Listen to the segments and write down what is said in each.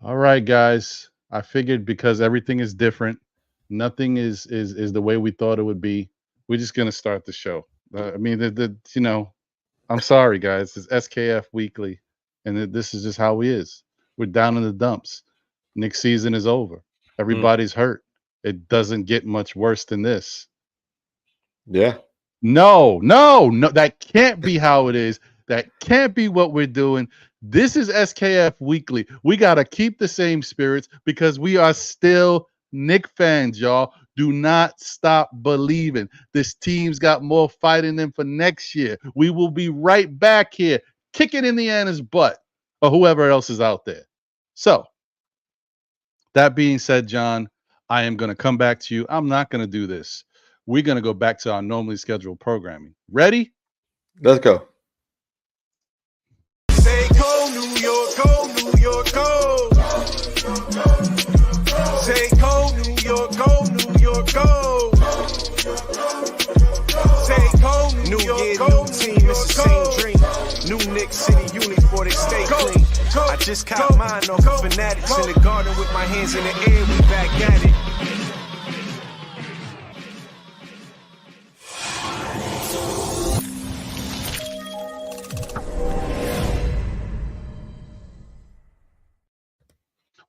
All right, guys. I figured because everything is different, nothing is the way we thought it would be. We're just gonna start the show. I mean, I'm sorry, guys. It's SKF Weekly, and this is just how he is. We're down in the dumps. Knicks season is over. Mm, Everybody's hurt. It doesn't get much worse than this. yeah. No, no, no. That can't be how it is. That can't be what we're doing. This is SKF Weekly. We got to keep the same spirits because we are still Knick fans, y'all. Do not stop believing. This team's got more fight in them for next year. We will be right back here, kicking Indiana's butt or whoever else is out there. So, that being said, John, I am going to come back to you. I'm not going to do this. We're going to go back to our normally scheduled programming. Ready? Let's go. Say go, New York, go, New York, go. Say go, New York, go, New York, go. Say go, New York, go, new team, it's the same dream. New Knicks City uniform, they stay clean. I just caught mine off of Fanatics in the garden with my hands in the air, we back at it.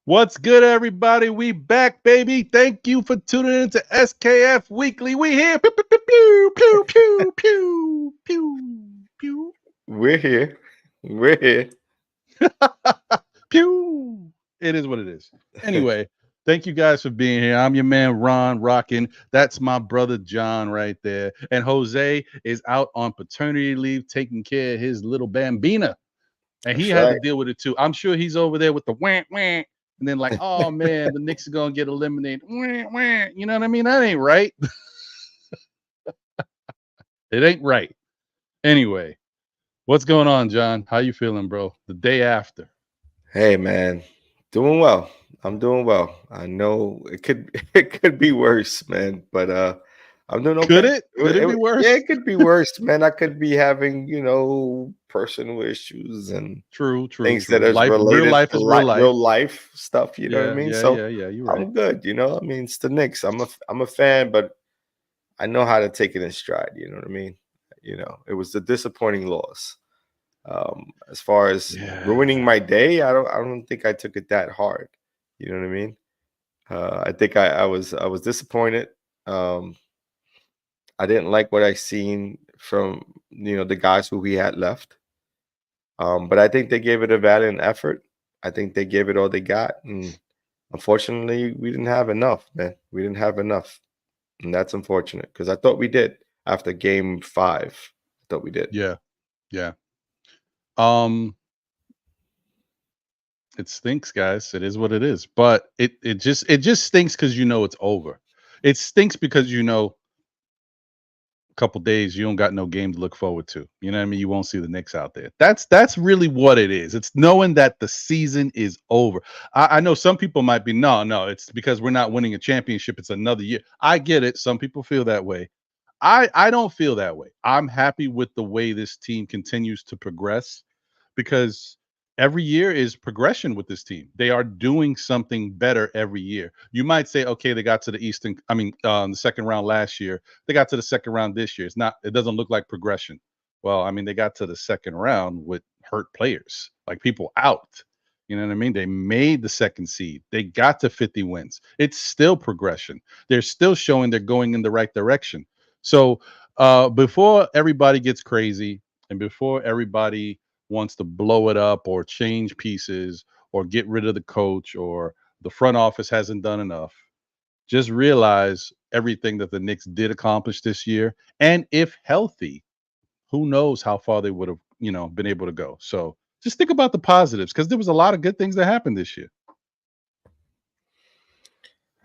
What's good, everybody? We back, baby. Thank you for tuning in to SKF Weekly. We here. Pew, pew, pew, pew, pew, pew, pew, pew, We're here. We're here. pew. It is what it is. Anyway, thank you guys for being here. I'm your man, Ron, rocking. That's my brother, John, right there. And Jose is out on paternity leave taking care of his little bambina. And he That's had to right. deal with it too. I'm sure he's over there with the wham wham. And then like, oh man, the Knicks are gonna get eliminated. Wah, wah. You know what I mean? That ain't right. It ain't right. Anyway, what's going on, John? How you feeling, bro? The day after. Hey man, doing well. I'm doing well. I know it could it could be worse, man, but I'm doing Could okay. it? Could it be Yeah, worse? it could be worse, man. I could be having, personal issues and True, true, things that true. is Life, real related life to is real life. real life stuff, you know what I Yeah, mean? yeah, So yeah, yeah. You're right. I'm good, I mean, it's the Knicks. I'm a fan, but I know how to take it in stride, you know what I mean? It was a disappointing loss. As far as ruining Yeah. my day, I don't think I took it that hard. You know what I mean? I think I was disappointed. Um, I didn't like what I seen from the guys who we had left. But I think they gave it a valiant effort. I think they gave it all they got, and unfortunately, we didn't have enough, man. We didn't have enough, and that's unfortunate because I thought we did after Game 5. I thought we did. Yeah. Yeah. Um, it stinks, guys. It is what it is. But it just stinks because it's over. It stinks because couple days you don't got no game to look forward to. You know what I mean? You won't see the Knicks out there. That's really what it is. It's knowing that the season is over. I know some people might be no, it's because we're not winning a championship. It's another year. I get it. Some people feel that way. I don't feel that way. I'm happy with the way this team continues to progress because every year is progression with this team. They are doing something better every year. You might say, okay, they got to the the second round last year. They got to the second round this year. It doesn't look like progression. Well, I mean, they got to the second round with hurt players, like people out. You know what I mean? They made the second seed. They got to 50 wins. It's still progression. They're still showing they're going in the right direction. So before everybody gets crazy and before everybody wants to blow it up or change pieces or get rid of the coach or the front office hasn't done enough, just realize everything that the Knicks did accomplish this year. And if healthy, who knows how far they would have, been able to go. So just think about the positives because there was a lot of good things that happened this year.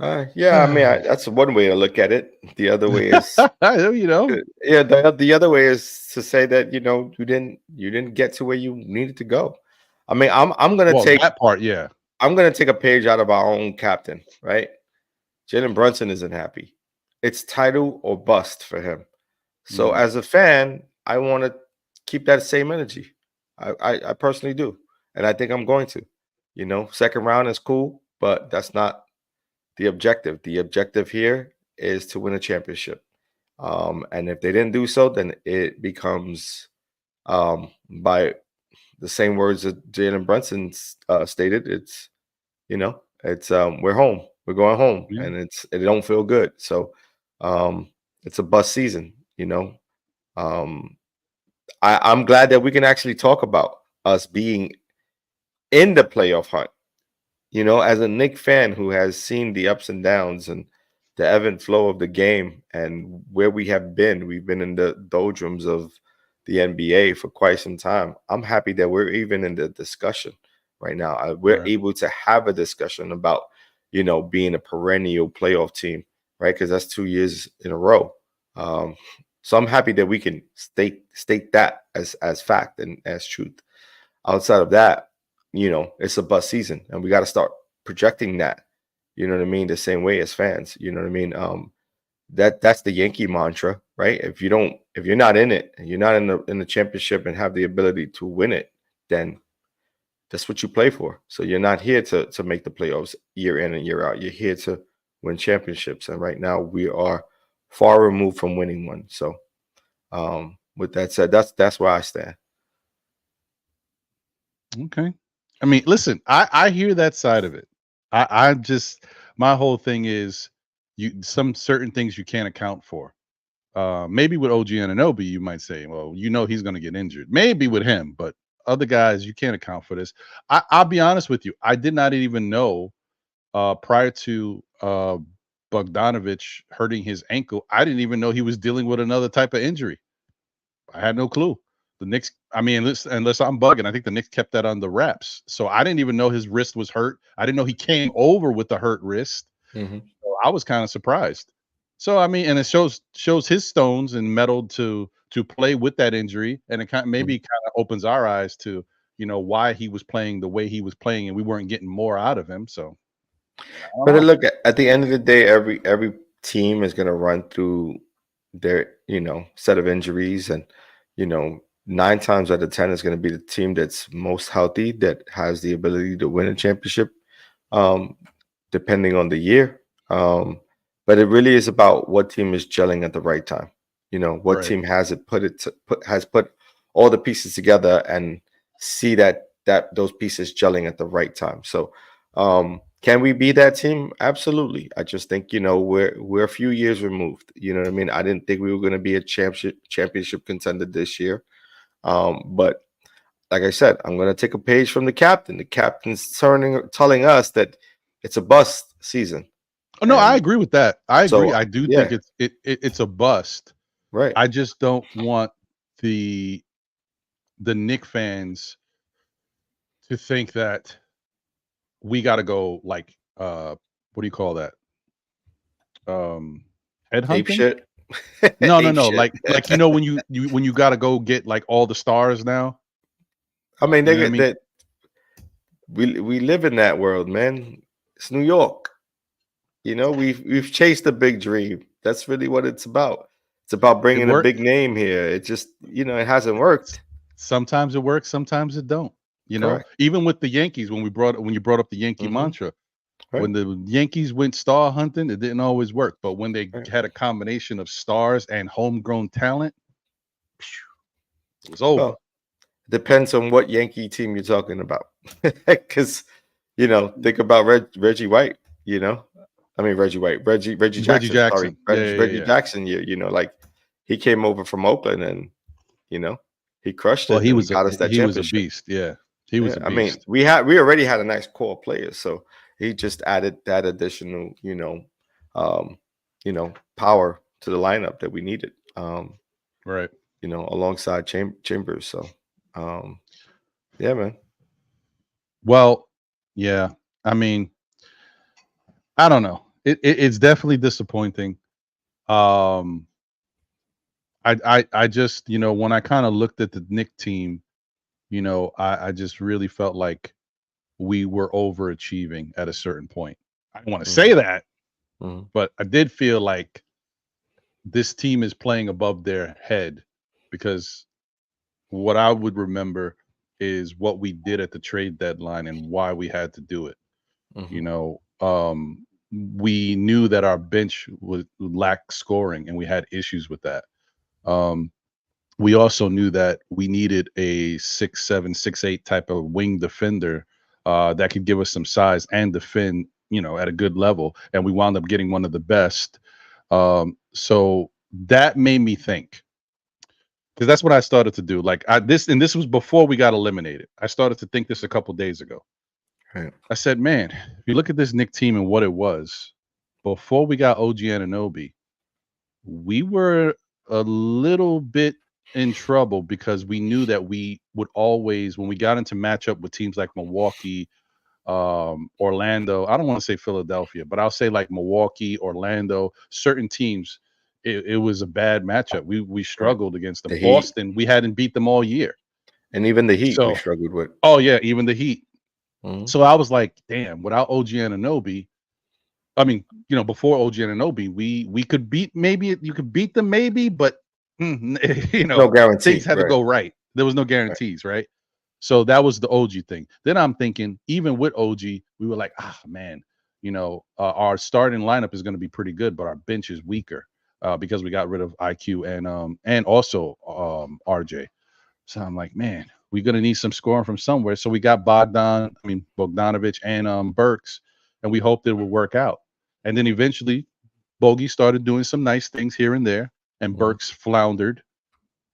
Yeah, I mean, that's one way to look at it. The other way is, you know, yeah, the other way is to say that you didn't get to where you needed to go. I mean, well, that part, yeah. I'm gonna take a page out of our own captain, right? Jalen Brunson isn't happy. It's title or bust for him. So Mhm. as a fan, I want to keep that same energy. I personally do, and I think I'm going to. You know, second round is cool, but that's not the objective. The objective here is to win a championship. And if they didn't do so, then it becomes, by the same words that Jalen Brunson stated, it's, you know, it's we're home, we're going home, Yeah. and it don't feel good. So it's a bust season, you know. I'm glad that we can actually talk about us being in the playoff hunt. You know, as a Knicks fan who has seen the ups and downs and the ebb and flow of the game and where we have been, we've been in the doldrums of the NBA for quite some time. I'm happy that we're even in the discussion right now. We're Right. able to have a discussion about, you know, being a perennial playoff team, right? Because that's 2 years in a row. So I'm happy that we can state that as fact and as truth. Outside of that, you know, it's a bust season, and we got to start projecting that. You know what I mean? The same way as fans. You know what I mean? That's the Yankee mantra, right? If you're not in it, and you're not in the championship and have the ability to win it, then that's what you play for. So you're not here to make the playoffs year in and year out. You're here to win championships, and right now we are far removed from winning one. So, with that said, that's where I stand. Okay. I mean, listen, I hear that side of it. I just, my whole thing is some certain things you can't account for. Maybe with OG Anunoby, you might say, well, you know he's going to get injured. Maybe with him, but other guys, you can't account for this. I'll be honest with you. I did not even know prior to Bogdanovich hurting his ankle. I didn't even know he was dealing with another type of injury. I had no clue. The Knicks, I mean, unless I'm bugging, I think the Knicks kept that on the wraps. So I didn't even know his wrist was hurt. I didn't know he came over with the hurt wrist. Mm-hmm. So I was kind of surprised. So I mean, and it shows his stones and metal to play with that injury, and it maybe kind of opens our eyes to, you know, why he was playing the way he was playing, and we weren't getting more out of him. So, but look, at the end of the day, every team is going to run through their, you know, set of injuries, and, you know, 9 times out of 10 is going to be the team that's most healthy, that has the ability to win a championship, depending on the year. But it really is about what team is gelling at the right time. You know, what Right. team has put all the pieces together and see that those pieces gelling at the right time. So, can we be that team? Absolutely. I just think, you know, we're a few years removed. You know what I mean? I didn't think we were going to be a championship contender this year. But like I said, I'm going to take a page from the captain. The captain's telling us that it's a bust season. Oh no, And I agree with that. I agree. so, I do yeah. think it's a bust. Right. I just don't want the Knicks fans to think that we got to go like what do you call that? Ape Headhunting? shit. No, Ape shit. like you know when you got to go get like all the stars now. I mean, You know what I mean? that we live in that world, man. It's New York. You know, we've chased a big dream. That's really what it's about. It's about bringing a worked. big name here. It just, you know, it hasn't worked. Sometimes it works, sometimes it don't. You know, Correct. even with the Yankees, when you brought up the Yankee Mhm. mantra, Right. when the Yankees went star hunting, it didn't always work. But when they Right. had a combination of stars and homegrown talent, it was over. Well, depends on what Yankee team you're talking about. Because, you know, think about Reggie White, you know. I mean Reggie Jackson. Sorry. Reggie Yeah. Jackson, you know, like he came over from Oakland and, you know, he crushed Well, it. he and was got us that he was a championship. beast. Yeah, he was a I mean, beast. we already had a nice core of players, so he just added that additional, you know, power to the lineup that we needed. Right. You know, alongside Chambers. So, yeah, man. Well, yeah. I mean, I don't know. It's definitely disappointing. I just, you know, when I kind of looked at the Knicks team, you know, I just really felt like we were overachieving at a certain point. I don't want to say that, Mhm. but I did feel like this team is playing above their head, because what I would remember is what we did at the trade deadline and why we had to do it. Mhm. You know, we knew that our bench would lack scoring, and we had issues with that. We also knew that we needed a 6'7", 6'8" type of wing defender that could give us some size and defend, you know, at a good level. And we wound up getting one of the best. So that made me think, because that's what I started to do. Like this was before we got eliminated. I started to think this a couple days ago. Right. I said, man, if you look at this Knicks team and what it was before we got OG Anunoby, we were a little bit in trouble because we knew that we would always, when we got into matchup with teams like Milwaukee, Orlando, I don't want to say Philadelphia, but I'll say like Milwaukee, Orlando, certain teams, it was a bad matchup. We struggled against them. The Heat. Boston, we hadn't beat them all year. And even the Heat, So- we struggled with. Oh yeah, even the Heat. Mhm. So I was like, damn, without OG Anunoby, I mean, you know, before OG Anunoby, we could beat, maybe you could beat them, maybe, but you know, No guarantee. things had to go right. There was no guarantees, right? So that was the OG thing. Then I'm thinking, even with OG, we were like, man, you know, our starting lineup is going to be pretty good, but our bench is weaker because we got rid of IQ and also RJ. So I'm like, man, we're going to need some scoring from somewhere. So we got Bogdanovich and Burks, and we hoped it would work out. And then eventually Bogey started doing some nice things here and there, and Burks floundered.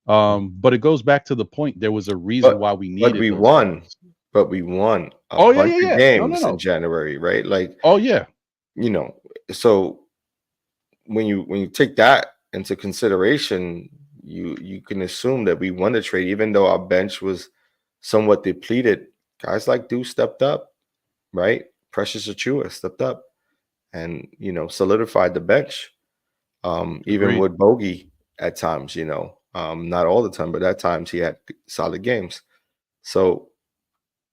But it goes back to the point. There was a reason why we needed. But we those won. guys. But we won a Oh, yeah, bunch yeah, of yeah. games No. in January, right? Like, Oh yeah, you know, so when you take that into consideration, you can assume that we won the trade, even though our bench was somewhat depleted. Guys like Deuce stepped up, right? Precious Achua stepped up and, you know, solidified the bench. Even Agreed. with Bogey at times, you know, not all the time, but at times he had solid games. So,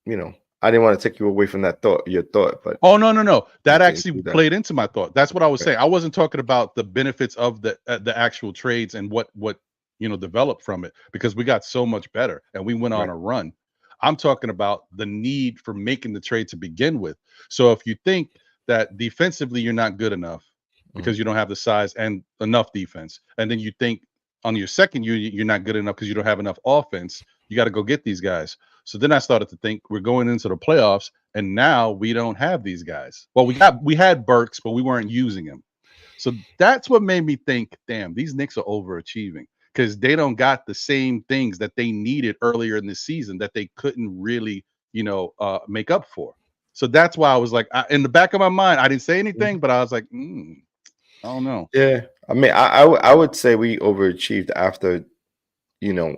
you know, I didn't want to take you away from your thought, but oh no. That Okay, actually do that. played into my thought. That's what I was Okay. saying. I wasn't talking about the benefits of the actual trades and what you know developed from it, because we got so much better and we went on Right. a run. I'm talking about the need for making the trade to begin with. So if you think that defensively you're not good enough because you don't have the size and enough defense, and then you think on your second you're not good enough because you don't have enough offense, you got to go get these guys. So then I started to think we're going into the playoffs, and now we don't have these guys. Well, we had Burks, but we weren't using him. So that's what made me think, damn, these Knicks are overachieving because they don't got the same things that they needed earlier in the season that they couldn't really, you know, make up for. So that's why I was like, in the back of my mind, I didn't say anything, but I was like, I don't know. yeah, I mean, I would say we overachieved after, you know,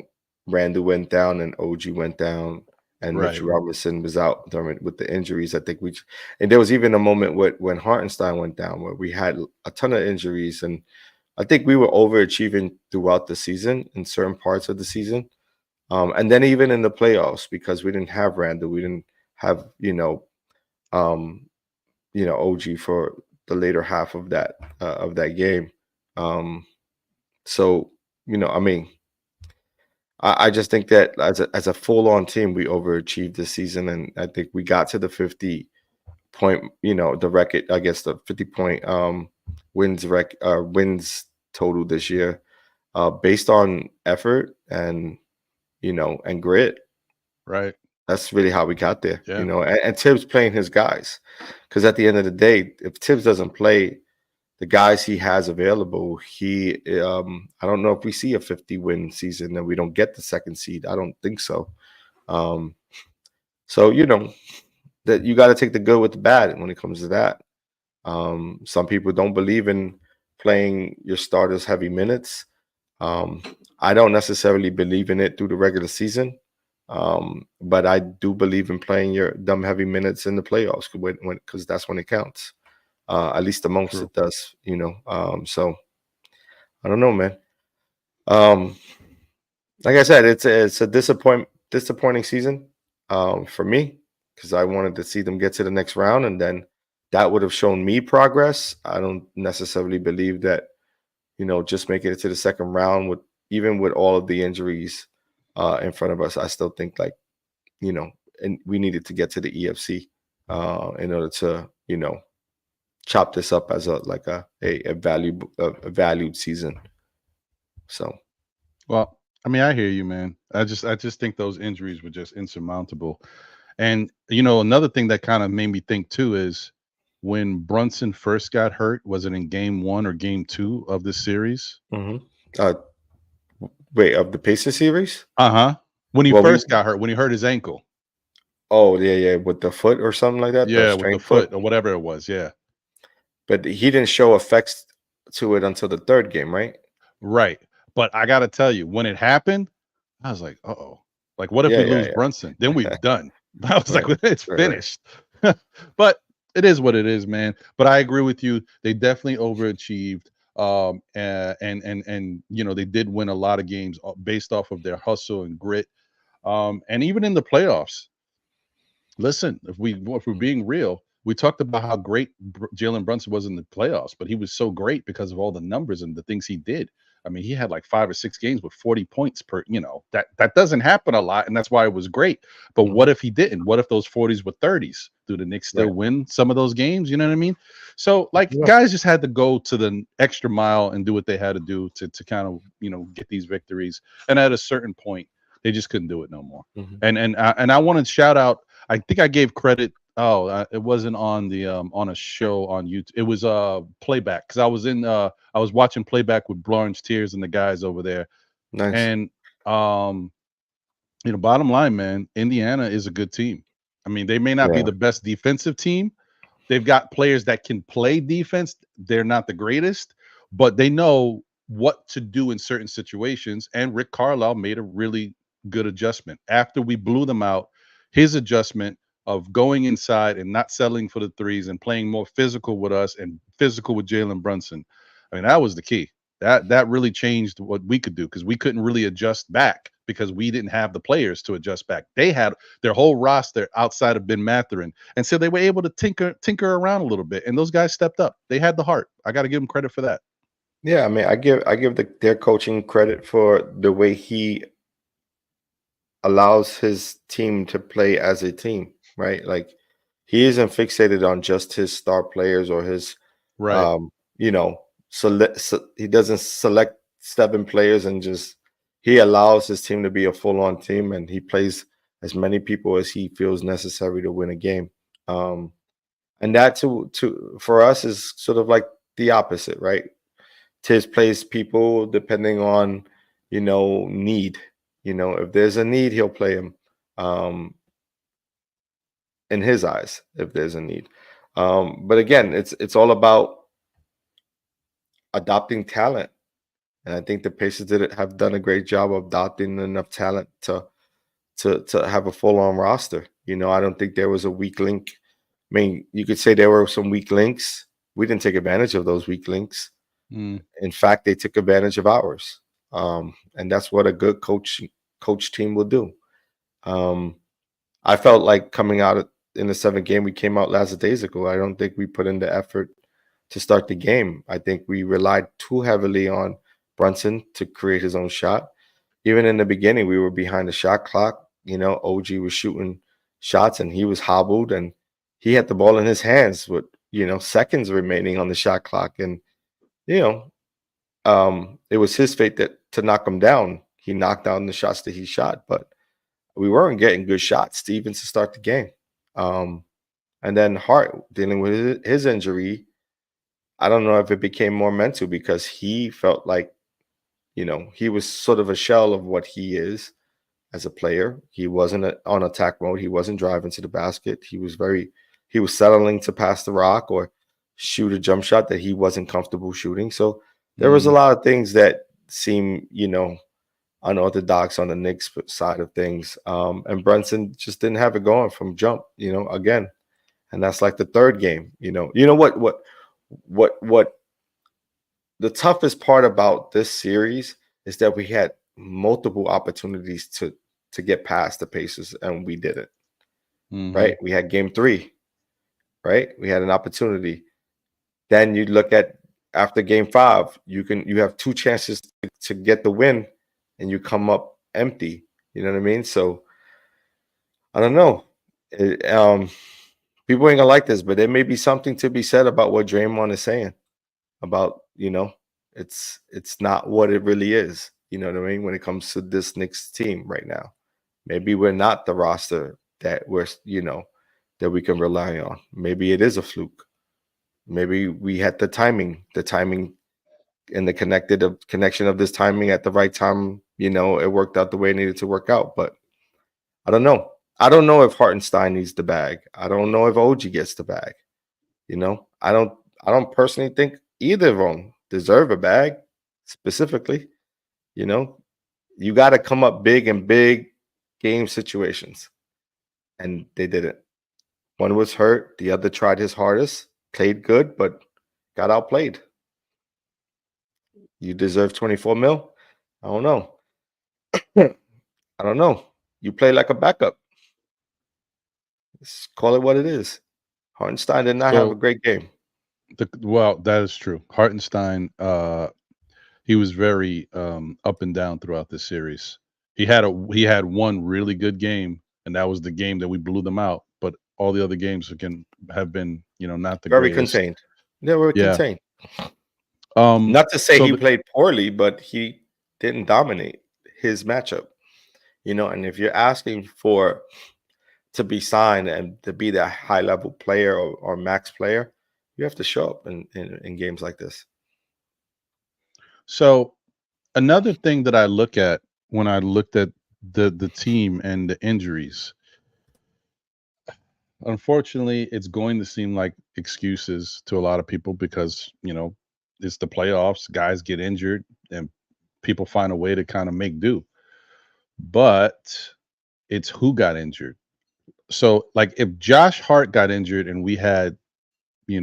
Randle went down and OG went down and Right. Mitchell Robinson was out with the injuries. I think and there was even a moment when Hartenstein went down where we had a ton of injuries, and I think we were overachieving throughout the season in certain parts of the season. And then even in the playoffs, because we didn't have Randle, we didn't have, OG for the later half of that game. So, you know, I mean, I just think that as a full-on team, we overachieved this season, and I think we got to the 50-point, you know, the record, I guess the 50-point wins total this year, based on effort and, you know, and grit. Right. That's really how we got there, Yeah. you know, and Tibbs playing his guys, because at the end of the day, if Tibbs doesn't play the guys he has available, I don't know if we see a 50-win season and we don't get the second seed. I don't think so. So, you know, that you got to take the good with the bad when it comes to that. Some people don't believe in playing your starters heavy minutes. I don't necessarily believe in it through the regular season. But I do believe in playing your dumb heavy minutes in the playoffs because that's when it counts. At least amongst True. it does, you know. So I don't know, man. Like I said, it's a disappointing season for me, because I wanted to see them get to the next round, and then that would have shown me progress. I don't necessarily believe that, you know, just making it to the second round even with all of the injuries in front of us, I still think like and we needed to get to the EFC in order to, chop this up as a valued season. So, Well, I mean, I hear you, man. I just think those injuries were just insurmountable. And another thing that kind of made me think too is when Brunson first got hurt, was it in game 1 or game 2 of this series? Wait, of the Pacers series? When he first got hurt, when he hurt his ankle. Oh, yeah, with the foot or something like that? Yeah, with the foot or whatever it was, yeah. But he didn't show effects to it until the third game, right? Right. But I got to tell you, when it happened, I was like, uh-oh. Like, what if we lose Brunson? Then we've done. I was like, it's finished. But it is what it is, man. But I agree with you. They definitely overachieved. And they did win a lot of games based off of their hustle and grit. And even in the playoffs, listen, if we're being real, we talked about how great Jalen Brunson was in the playoffs, but he was so great because of all the numbers and the things he did. I mean, he had like 5 or 6 games with 40 points per, that doesn't happen a lot. And that's why it was great. But what if he didn't? What if those 40s were 30s? Do the Knicks still win some of those games? You know what I mean? So guys just had to go to the extra mile and do what they had to do to kind of, get these victories. And at a certain point, they just couldn't do it no more. And I want to shout out, I think I gave credit. It wasn't on the on a show on YouTube. It was playback, because I was watching playback with Blorange Tears and the guys over there. Nice. And bottom line, man, Indiana is a good team. I mean, they may not be the best defensive team. They've got players that can play defense. They're not the greatest, but they know what to do in certain situations. And Rick Carlisle made a really good adjustment after we blew them out. His adjustment of going inside and not settling for the threes and playing more physical with us and physical with Jalen Brunson. I mean, that was the key. That really changed what we could do, because we couldn't really adjust back because we didn't have the players to adjust back. They had their whole roster outside of Ben Mathurin, and so they were able to tinker around a little bit. And those guys stepped up. They had the heart. I got to give them credit for that. Yeah, I mean, I give their coaching credit for the way he allows his team to play as a team. Right, like he isn't fixated on just his star players or his, he doesn't select 7 players and he allows his team to be a full-on team, and he plays as many people as he feels necessary to win a game. And that for us is sort of like the opposite, right? Tiz plays people depending on need. If there's a need, he'll play him. In his eyes, if there's a need. But again, it's all about adopting talent. And I think the Pacers have done a great job of adopting enough talent to have a full-on roster. I don't think there was a weak link. I mean, you could say there were some weak links. We didn't take advantage of those weak links. In fact, they took advantage of ours. And that's what a good coach team will do. I felt like coming out in the 7th game we came out last days ago, I don't think we put in the effort to start the game. I think we relied too heavily on Brunson to create his own shot. Even in the beginning, we were behind the shot clock. OG was shooting shots and he was hobbled, and he had the ball in his hands with, seconds remaining on the shot clock. And, it was his fate to knock him down. He knocked down the shots that he shot, but we weren't getting good shots to even to start the game. And then Hart dealing with his injury, I don't know if it became more mental because he felt like, he was sort of a shell of what he is as a player. He wasn't on attack mode. He wasn't driving to the basket. He was settling to pass the rock or shoot a jump shot that he wasn't comfortable shooting. So there was a lot of things that seem, unorthodox on the Knicks side of things. And Brunson just didn't have it going from jump, again. And that's like the 3rd game. What the toughest part about this series is that we had multiple opportunities to get past the Pacers, and we didn't. Right? We had game 3, right? We had an opportunity. Then you look at after game 5, you have 2 chances to get the win, and you come up empty. You know what I mean? So I don't know. People ain't gonna like this, but there may be something to be said about what Draymond is saying about, it's not what it really is. You know what I mean? When it comes to this Knicks team right now, maybe we're not the roster that that we can rely on. Maybe it is a fluke. Maybe we had the timing and the connection of this timing at the right time. It worked out the way it needed to work out, but I don't know. I don't know if Hartenstein needs the bag. I don't know if OG gets the bag. I don't personally think either of them deserve a bag specifically. You got to come up big in big game situations, and they didn't. One was hurt. The other tried his hardest, played good, but got outplayed. You deserve 24 mil? I don't know. I don't know. You play like a backup. Let's call it what it is. Hartenstein did not have a great game. Well, that is true. Hartenstein, he was very up and down throughout this series. He had one really good game, and that was the game that we blew them out. But all the other games have been, not the very greatest. Contained. They were contained. Not to say he played poorly, but he didn't dominate his matchup. And if you're asking to be signed and to be that high level player or max player, you have to show up in games like this. So another thing that I look at when I looked at the team and the injuries, unfortunately, it's going to seem like excuses to a lot of people because, it's the playoffs, guys get injured and people find a way to kind of make do. But it's who got injured. So like if Josh Hart got injured and we had, OG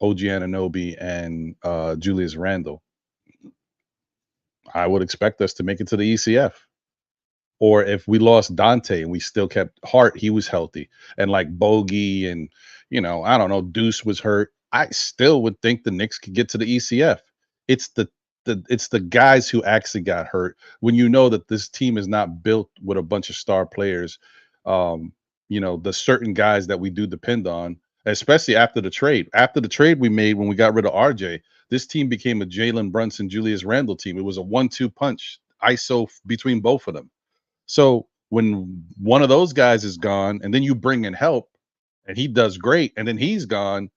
Anunoby and Julius Randle, I would expect us to make it to the ECF. Or if we lost Dante and we still kept Hart, he was healthy, and like Bogey and I don't know, Deuce was hurt, I still would think the Knicks could get to the ECF. It's the guys who actually got hurt when that this team is not built with a bunch of star players. The certain guys that we do depend on, especially after the trade. After the trade we made when we got rid of RJ, this team became a Jalen, Brunson, Julius Randle team. It was a 1-2 punch, ISO between both of them. So when one of those guys is gone and then you bring in help and he does great and then he's gone,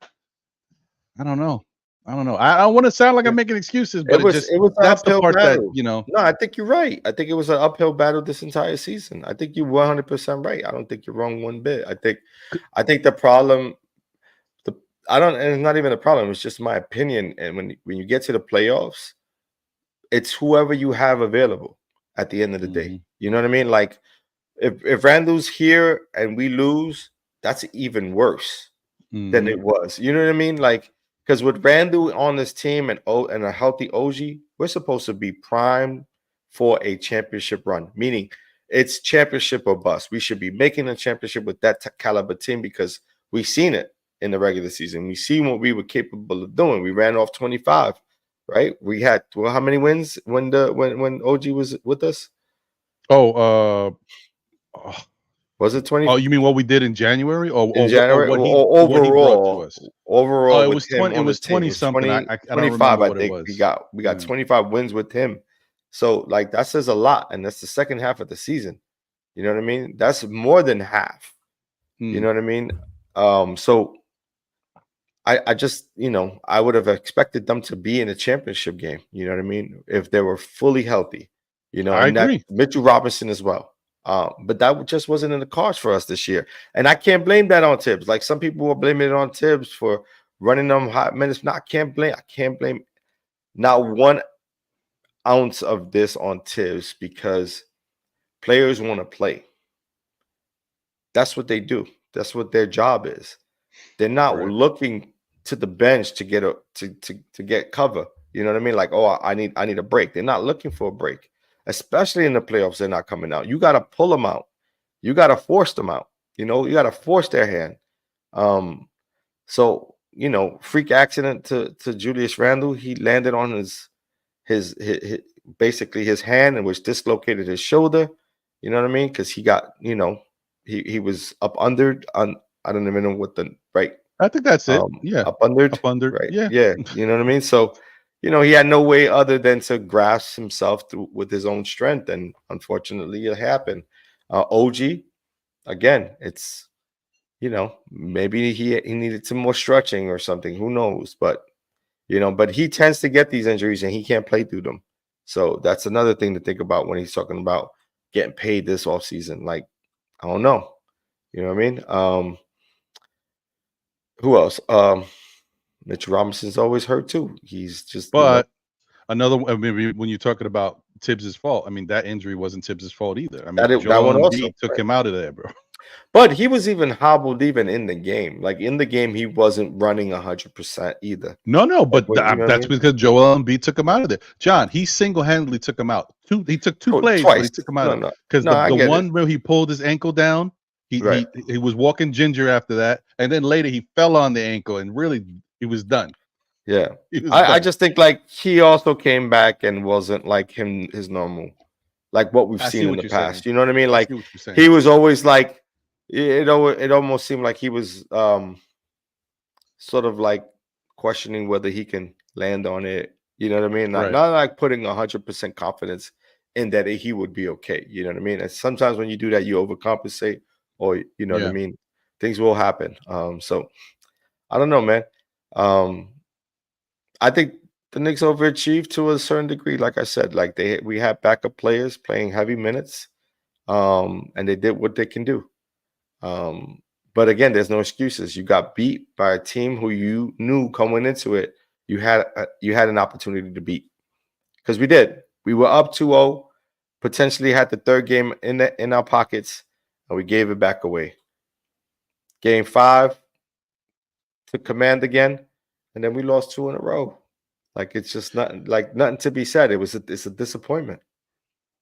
I don't know. I don't want to sound like I'm making excuses, but it was that's the part battle. No, I think you're right. I think it was an uphill battle this entire season. I think you're 100% right. I don't think you're wrong one bit. I think the problem, and it's not even a problem. It's just my opinion. And when you get to the playoffs, it's whoever you have available at the end of the day. You know what I mean? Like if Randall's here and we lose, that's even worse than it was. You know what I mean? Like, because with Randle on this team and a healthy OG, we're supposed to be primed for a championship run, meaning it's championship or bust. We should be making a championship with that caliber team because we've seen it in the regular season. We've seen what we were capable of doing. We ran off 25, right? We had how many wins when OG was with us? Was it 20? Oh, you mean what we did in January, or in January, or overall? What he brought to us? Overall, it was 20. It was 20 something. I don't 25. remember I what think it was. we got 25 wins with him. So like that says a lot, and that's the second half of the season. You know what I mean? That's more than half. You know what I mean? So I just I would have expected them to be in a championship game. You know what I mean? If they were fully healthy. I agree. Mitchell Robinson as well. But that just wasn't in the cards for us this year. And I can't blame that on Tibbs. Like some people were blaming it on Tibbs for running them hot minutes. I can't blame not 1 ounce of this on Tibbs because players want to play. That's what they do. That's what their job is. They're not looking to the bench to get to get cover. You know what I mean? Like, oh, I need a break. They're not looking for a break. Especially in the playoffs, they're not coming out. You got to pull them out. You got to force them out. You got to force their hand. So, freak accident to Julius Randle. He landed on his basically his hand, and which dislocated his shoulder. You know what I mean? Because he got, he was up under on. I don't even know what the right. I think that's it. Yeah, up under, right? Yeah, yeah. You know what I mean? So, he had no way other than to grasp himself with his own strength, and unfortunately, it happened. OG, again, it's maybe he needed some more stretching or something. Who knows? But but he tends to get these injuries and he can't play through them. So that's another thing to think about when he's talking about getting paid this offseason. Like, I don't know. You know what I mean? Who else? Mitch Robinson's always hurt too. He's just but another. I mean, when you're talking about Tibbs's fault, I mean that injury wasn't Tibbs's fault either. I mean, that one also took him out of there, bro. But he was even hobbled even in the game. Like in the game, he wasn't running 100% either. No, but that's because Joel Embiid took him out of there. John, he single-handedly took him out. He took two plays, twice. But he took him out because the one where he pulled his ankle down, he was walking ginger after that, and then later he fell on the ankle and really he was done. Yeah, I just think like he also came back and wasn't like his normal, like what we've seen in the past. You know what I mean? Like he was always like. It almost seemed like he was sort of like questioning whether he can land on it. You know what I mean? Not like putting 100% confidence in that he would be okay. You know what I mean? And sometimes when you do that, you overcompensate, or you know what I mean? Things will happen. So I don't know, man. I think the Knicks overachieved to a certain degree. Like I said, like we had backup players playing heavy minutes, and they did what they can do. But again, there's no excuses. You got beat by a team who you knew coming into it you had an opportunity to beat, because we did. We were up 2-0, potentially had the third game in our pockets, and we gave it back away. Game 5 took command again, and then we lost 2 in a row. Like it's just nothing to be said. It's a disappointment.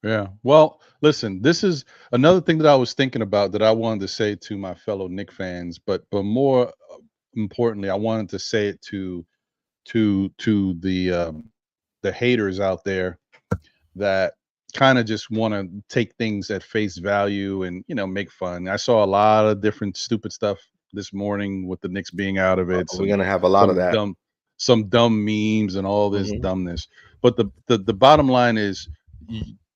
Yeah. Well, listen, this is another thing that I was thinking about that I wanted to say to my fellow Knicks fans, but more importantly, I wanted to say it to the haters out there that kind of just want to take things at face value and make fun. I saw a lot of different stupid stuff this morning with the Knicks being out of it. We're gonna have a lot of that. Some dumb memes and all this dumbness. But the bottom line is,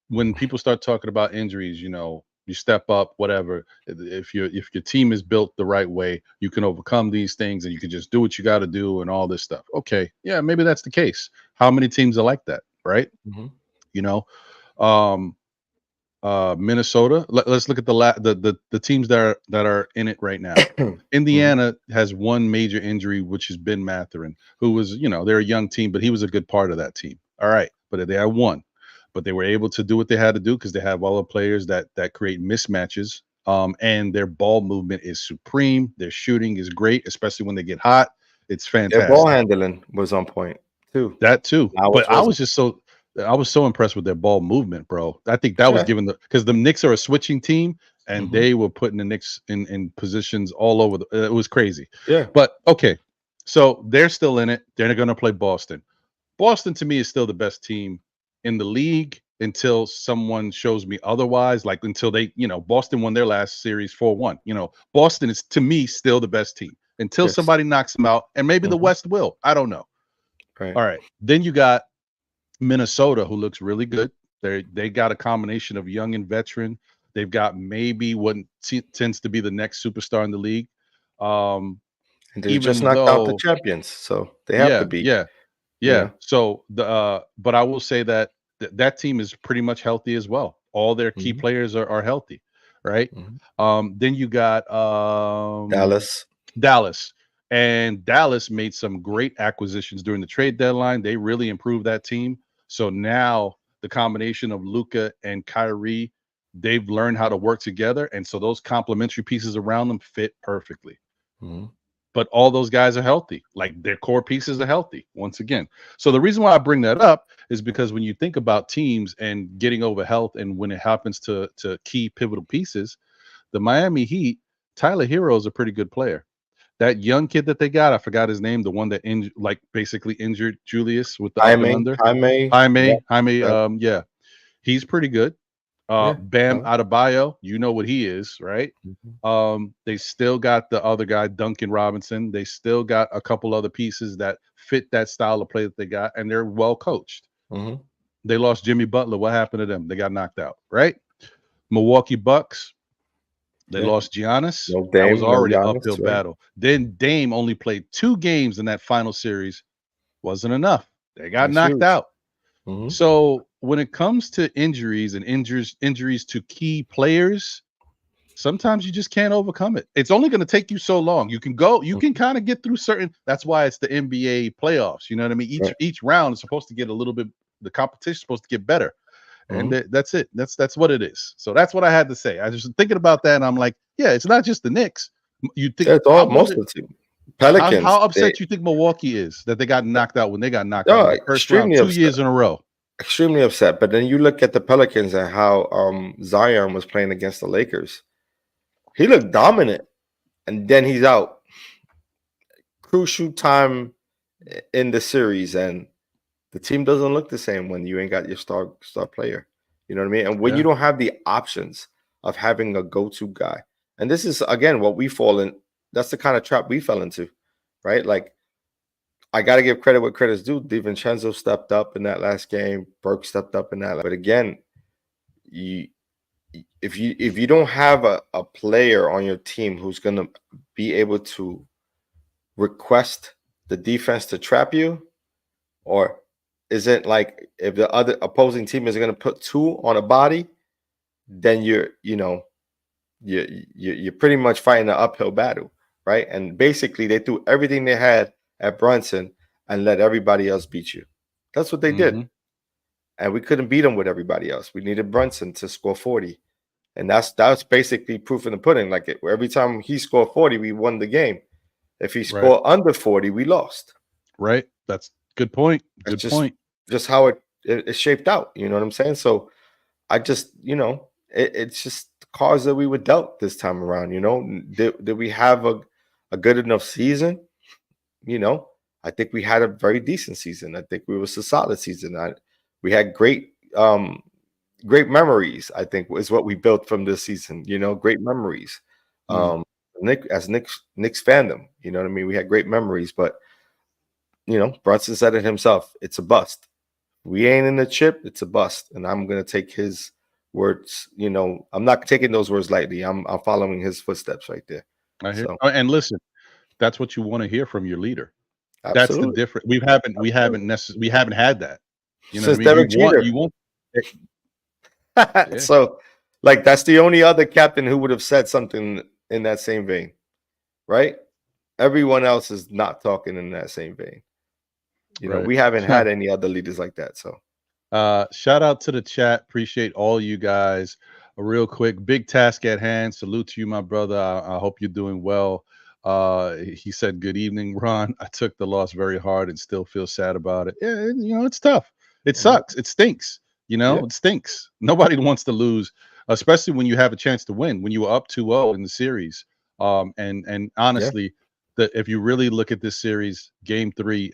when people start talking about injuries, you step up, whatever. If your team is built the right way, you can overcome these things and you can just do what you got to do and all this stuff. Okay, yeah, maybe that's the case. How many teams are like that, right? Minnesota. Let's look at the teams that are in it right now. Indiana has one major injury, which has been Mathurin, who was, they're a young team, but he was a good part of that team. All right, but they had one. But they were able to do what they had to do because they have all the players that create mismatches. And their ball movement is supreme. Their shooting is great, especially when they get hot. It's fantastic. Their ball handling was on point too. That too. But I was so impressed with their ball movement, bro. I think that was given because the Knicks are a switching team, and they were putting the Knicks in positions all over. It was crazy. Yeah. But okay, so they're still in it. They're going to play Boston. Boston to me is still the best team in the league until someone shows me otherwise, like until they, Boston won their last series 4-1. Boston is to me still the best team until somebody knocks them out, and maybe the West will. I don't know. Right. All right. Then you got Minnesota, who looks really good. They got a combination of young and veteran. They've got maybe what tends to be the next superstar in the league. And they just knocked out the champions, so they have to be. Yeah. So but I will say that team is pretty much healthy as well. All their key players are healthy, right? Then you got Dallas, and Dallas made some great acquisitions during the trade deadline. They really improved that team. So now the combination of Luka and Kyrie, they've learned how to work together, and so those complementary pieces around them fit perfectly. But all those guys are healthy. Like their core pieces are healthy once again. So the reason why I bring that up is because when you think about teams and getting over health, and when it happens to key pivotal pieces, the Miami Heat, Tyler Hero is a pretty good player. That young kid that they got, I forgot his name, the one that basically injured Julius with the Jaime. Jaime, he's pretty good. Bam Adebayo, you know what he is, right? They still got the other guy, Duncan Robinson. They still got a couple other pieces that fit that style of play that they got, and they're well coached. They lost Jimmy Butler. What happened to them? They got knocked out, right? Milwaukee Bucks, they lost Giannis. That was already an uphill battle. Then Dame only played 2 games in that final series. Wasn't enough. They got knocked out. So when it comes to injuries and injuries to key players, sometimes you just can't overcome it. It's only going to take you so long. You can kind of get through certain. That's why it's the NBA playoffs. You know what I mean? Each round is supposed to get a little bit. The competition is supposed to get better, and that's it. That's what it is. So that's what I had to say. I was just thinking about that, and I'm like, yeah, it's not just the Knicks. You think it's all most of the team. Pelicans. How upset you think Milwaukee is that they got knocked out when they got knocked out in the first round 2 years in a row? Extremely upset. But then you look at the Pelicans and how Zion was playing against the Lakers. He looked dominant, and then he's out. Crucial time in the series, and the team doesn't look the same when you ain't got your star player. You know what I mean? And when you don't have the options of having a go-to guy, and this is again what we fall in. That's the kind of trap we fell into, right? Like, I got to give credit what credit's due. DiVincenzo stepped up in that last game. Burke stepped up in that. But again, if you don't have a player on your team who's going to be able to request the defense to trap you, or is it like if the other opposing team is going to put 2 on a body, then you're pretty much fighting an uphill battle. Right. And basically they threw everything they had at Brunson and let everybody else beat you. That's what they did. And we couldn't beat them with everybody else. We needed Brunson to score 40. And that's basically proof in the pudding. Like every time he scored 40, we won the game. If he scored under 40, we lost. Right. That's good point. Good point. Just how it shaped out. You know what I'm saying? So I just, it's just the cards that we were dealt this time around. Did we have a good enough season? I think we had a very decent season. I think we was a solid season. We had great memories, I think, is what we built from this season. Great memories. Knicks fandom, you know what I mean? We had great memories, but Brunson said it himself. It's a bust. We ain't in the chip. It's a bust. And I'm going to take his words. I'm not taking those words lightly. I'm following his footsteps right there. I hear. So. And listen, that's what you want to hear from your leader. Absolutely. That's the difference. We haven't had that. Since Derek Jeter. You want. So, like, that's the only other captain who would have said something in that same vein, right? Everyone else is not talking in that same vein. We haven't had any other leaders like that. So, shout out to the chat. Appreciate all you guys. Real quick, big task at hand. Salute to you, my brother. I hope you're doing well. He said, "Good evening, Ron. I took the loss very hard and still feel sad about it. Yeah, it's tough. It sucks. It stinks. It stinks. Nobody wants to lose, especially when you have a chance to win. When you were up 2-0 in the series. And honestly, if you really look at this series,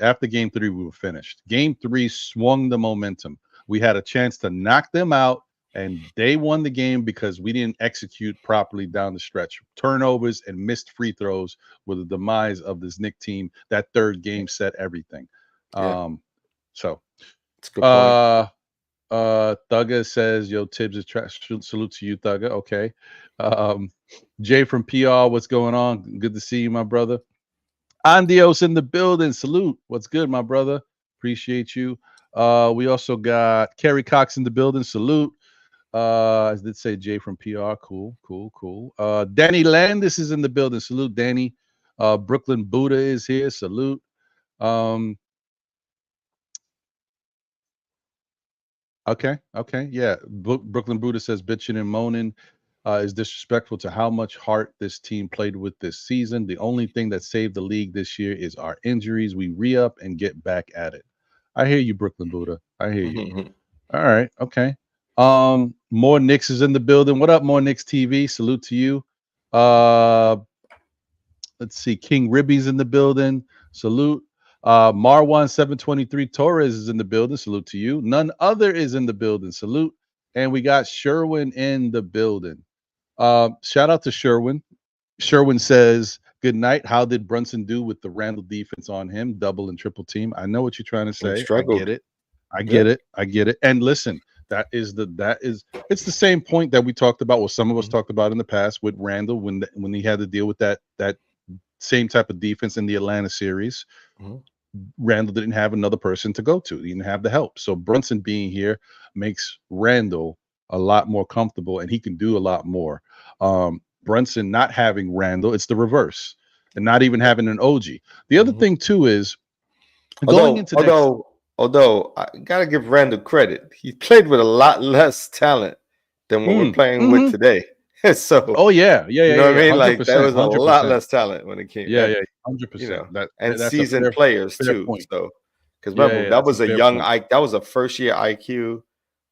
after game 3, we were finished. Game 3 swung the momentum. We had a chance to knock them out, and they won the game because we didn't execute properly down the stretch. Turnovers and missed free throws were the demise of this Knicks team. That third game set everything. So it's a good point. Thugga says, "Yo, Tibbs is trash." Salute to you, Thugga. Okay. Jay from PR, what's going on? Good to see you, my brother. Andios in the building. Salute. What's good, my brother? Appreciate you. We also got Kerry Cox in the building. Salute. I did say Jay from PR. Cool. Danny Landis is in the building. Salute, Danny. Brooklyn Buddha is here. Salute. Okay. Yeah. Brooklyn Buddha says bitching and moaning is disrespectful to how much heart this team played with this season. The only thing that saved the league this year is our injuries. We re-up and get back at it. I hear you, Brooklyn Buddha. I hear you. All right. Okay. More Knicks is in the building. What up, More Knicks TV? Salute to you. Let's see. King Ribby's in the building. Salute. Marwan 723 Torres is in the building. Salute to you. None other is in the building. Salute. And we got Sherwin in the building. Shout out to Sherwin. Sherwin says, good night. How did Brunson do with the Randle defense on him? Double and triple team. I know what you're trying to say. I get it. I get it. And listen, it's the same point that we talked about, what some of us talked about in the past with Randle when he had to deal with that same type of defense in the Atlanta series. Randle didn't have another person to go to. He didn't have the help. So Brunson being here makes Randle a lot more comfortable, and he can do a lot more. Brunson not having Randle, it's the reverse, and not even having an OG. The other thing too is although I gotta give Randle credit, he played with a lot less talent than what we're playing with today. So you know what I mean? Like that was a lot less talent when it came. 100%. You know, and seasoned players too. Point. So because remember that was a young that was a first year IQ,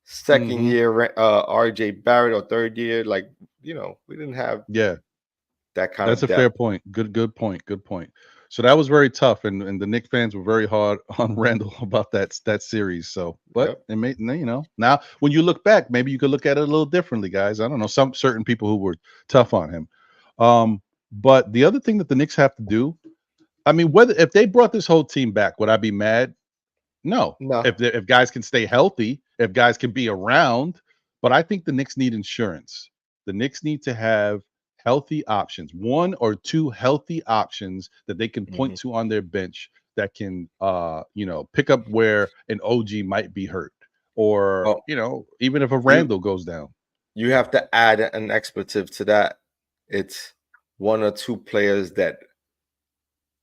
second year RJ Barrett, or third year. Like, you know, we didn't have that kind of. That's a fair point. Good point. So that was very tough, and the Knicks fans were very hard on Randle about that series. So, but it made, you know, now when you look back, maybe you could look at it a little differently, guys. I don't know, some certain people who were tough on him. But the other thing that the Knicks have to do, I mean, if they brought this whole team back, would I be mad? No. If guys can stay healthy, if guys can be around, but I think the Knicks need insurance. The Knicks need to have healthy options, one or two healthy options that they can point to on their bench that can, you know, pick up where an OG might be hurt, or you know, even if a Randle goes down. You have to add an expletive to that. It's one or two players that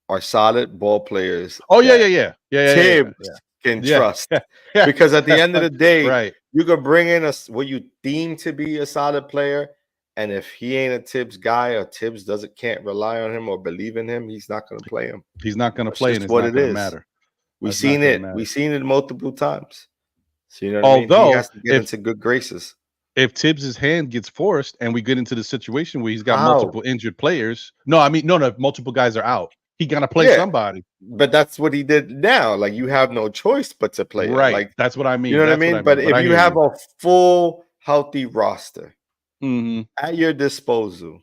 are solid ball players. Tibbs can trust. Because at the end of the day, you could bring in what you deem to be a solid player, and if he ain't a Tibbs guy, or Tibbs can't rely on him or believe in him, he's not going to play him. He's not going to play, and it's what not it going to is. matter. We've seen it. We've seen it multiple times. So you know what I mean? He has to get into good graces. If Tibbs's hand gets forced and we get into the situation where he's got multiple injured players, multiple guys are out. He gonna play somebody. But that's what he did now. Like, you have no choice but to play. Right. Like, that's what I mean. You know what I mean? But if you have a full healthy roster at your disposal,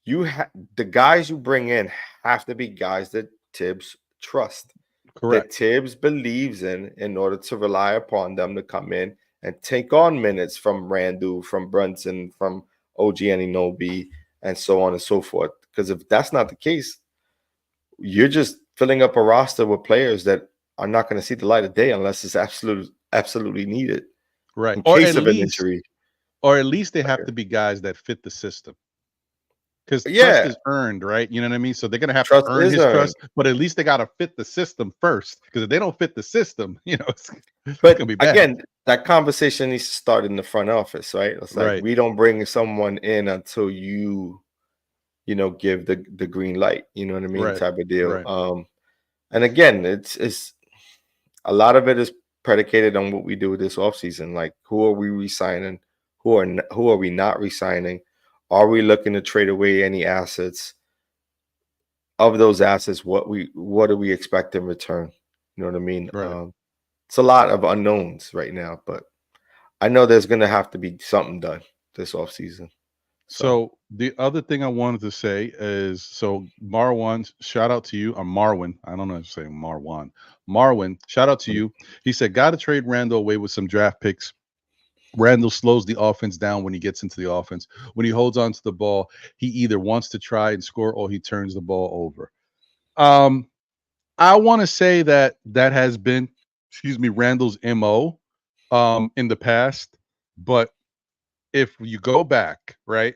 the guys you bring in have to be guys that Tibbs trusts. Correct. That Tibbs believes in order to rely upon them to come in and take on minutes from Randle, from Brunson, from OG Anunoby, and so on and so forth. Because if that's not the case, you're just filling up a roster with players that are not going to see the light of day unless it's absolutely needed. Right. In case of an injury. Or at least they have to be guys that fit the system. Because trust is earned, right? You know what I mean? So they're going to have to earn his trust, but at least they got to fit the system first. Because if they don't fit the system, you know, it's going to be bad. Again, that conversation needs to start in the front office, right? It's like, we don't bring someone in until you give the green light, you know what I mean? Type of deal. Right. And again, it's a lot of it is predicated on what we do this offseason. Like, who are we re-signing? Who are we not re-signing? Are we looking to trade away any assets? Of those assets, what do we expect in return? You know what I mean? Right. It's a lot of unknowns right now, but I know there's going to have to be something done this offseason. So the other thing I wanted to say is, Marwan, shout out to you. Or Marwin. I don't know if I'm saying Marwan. Marwin, shout out to you. He said, got to trade Randle away with some draft picks. Randle slows the offense down when he gets into the offense. When he holds on to the ball, he either wants to try and score or he turns the ball over. I want to say that has been, Randle's MO in the past. But if you go back, right,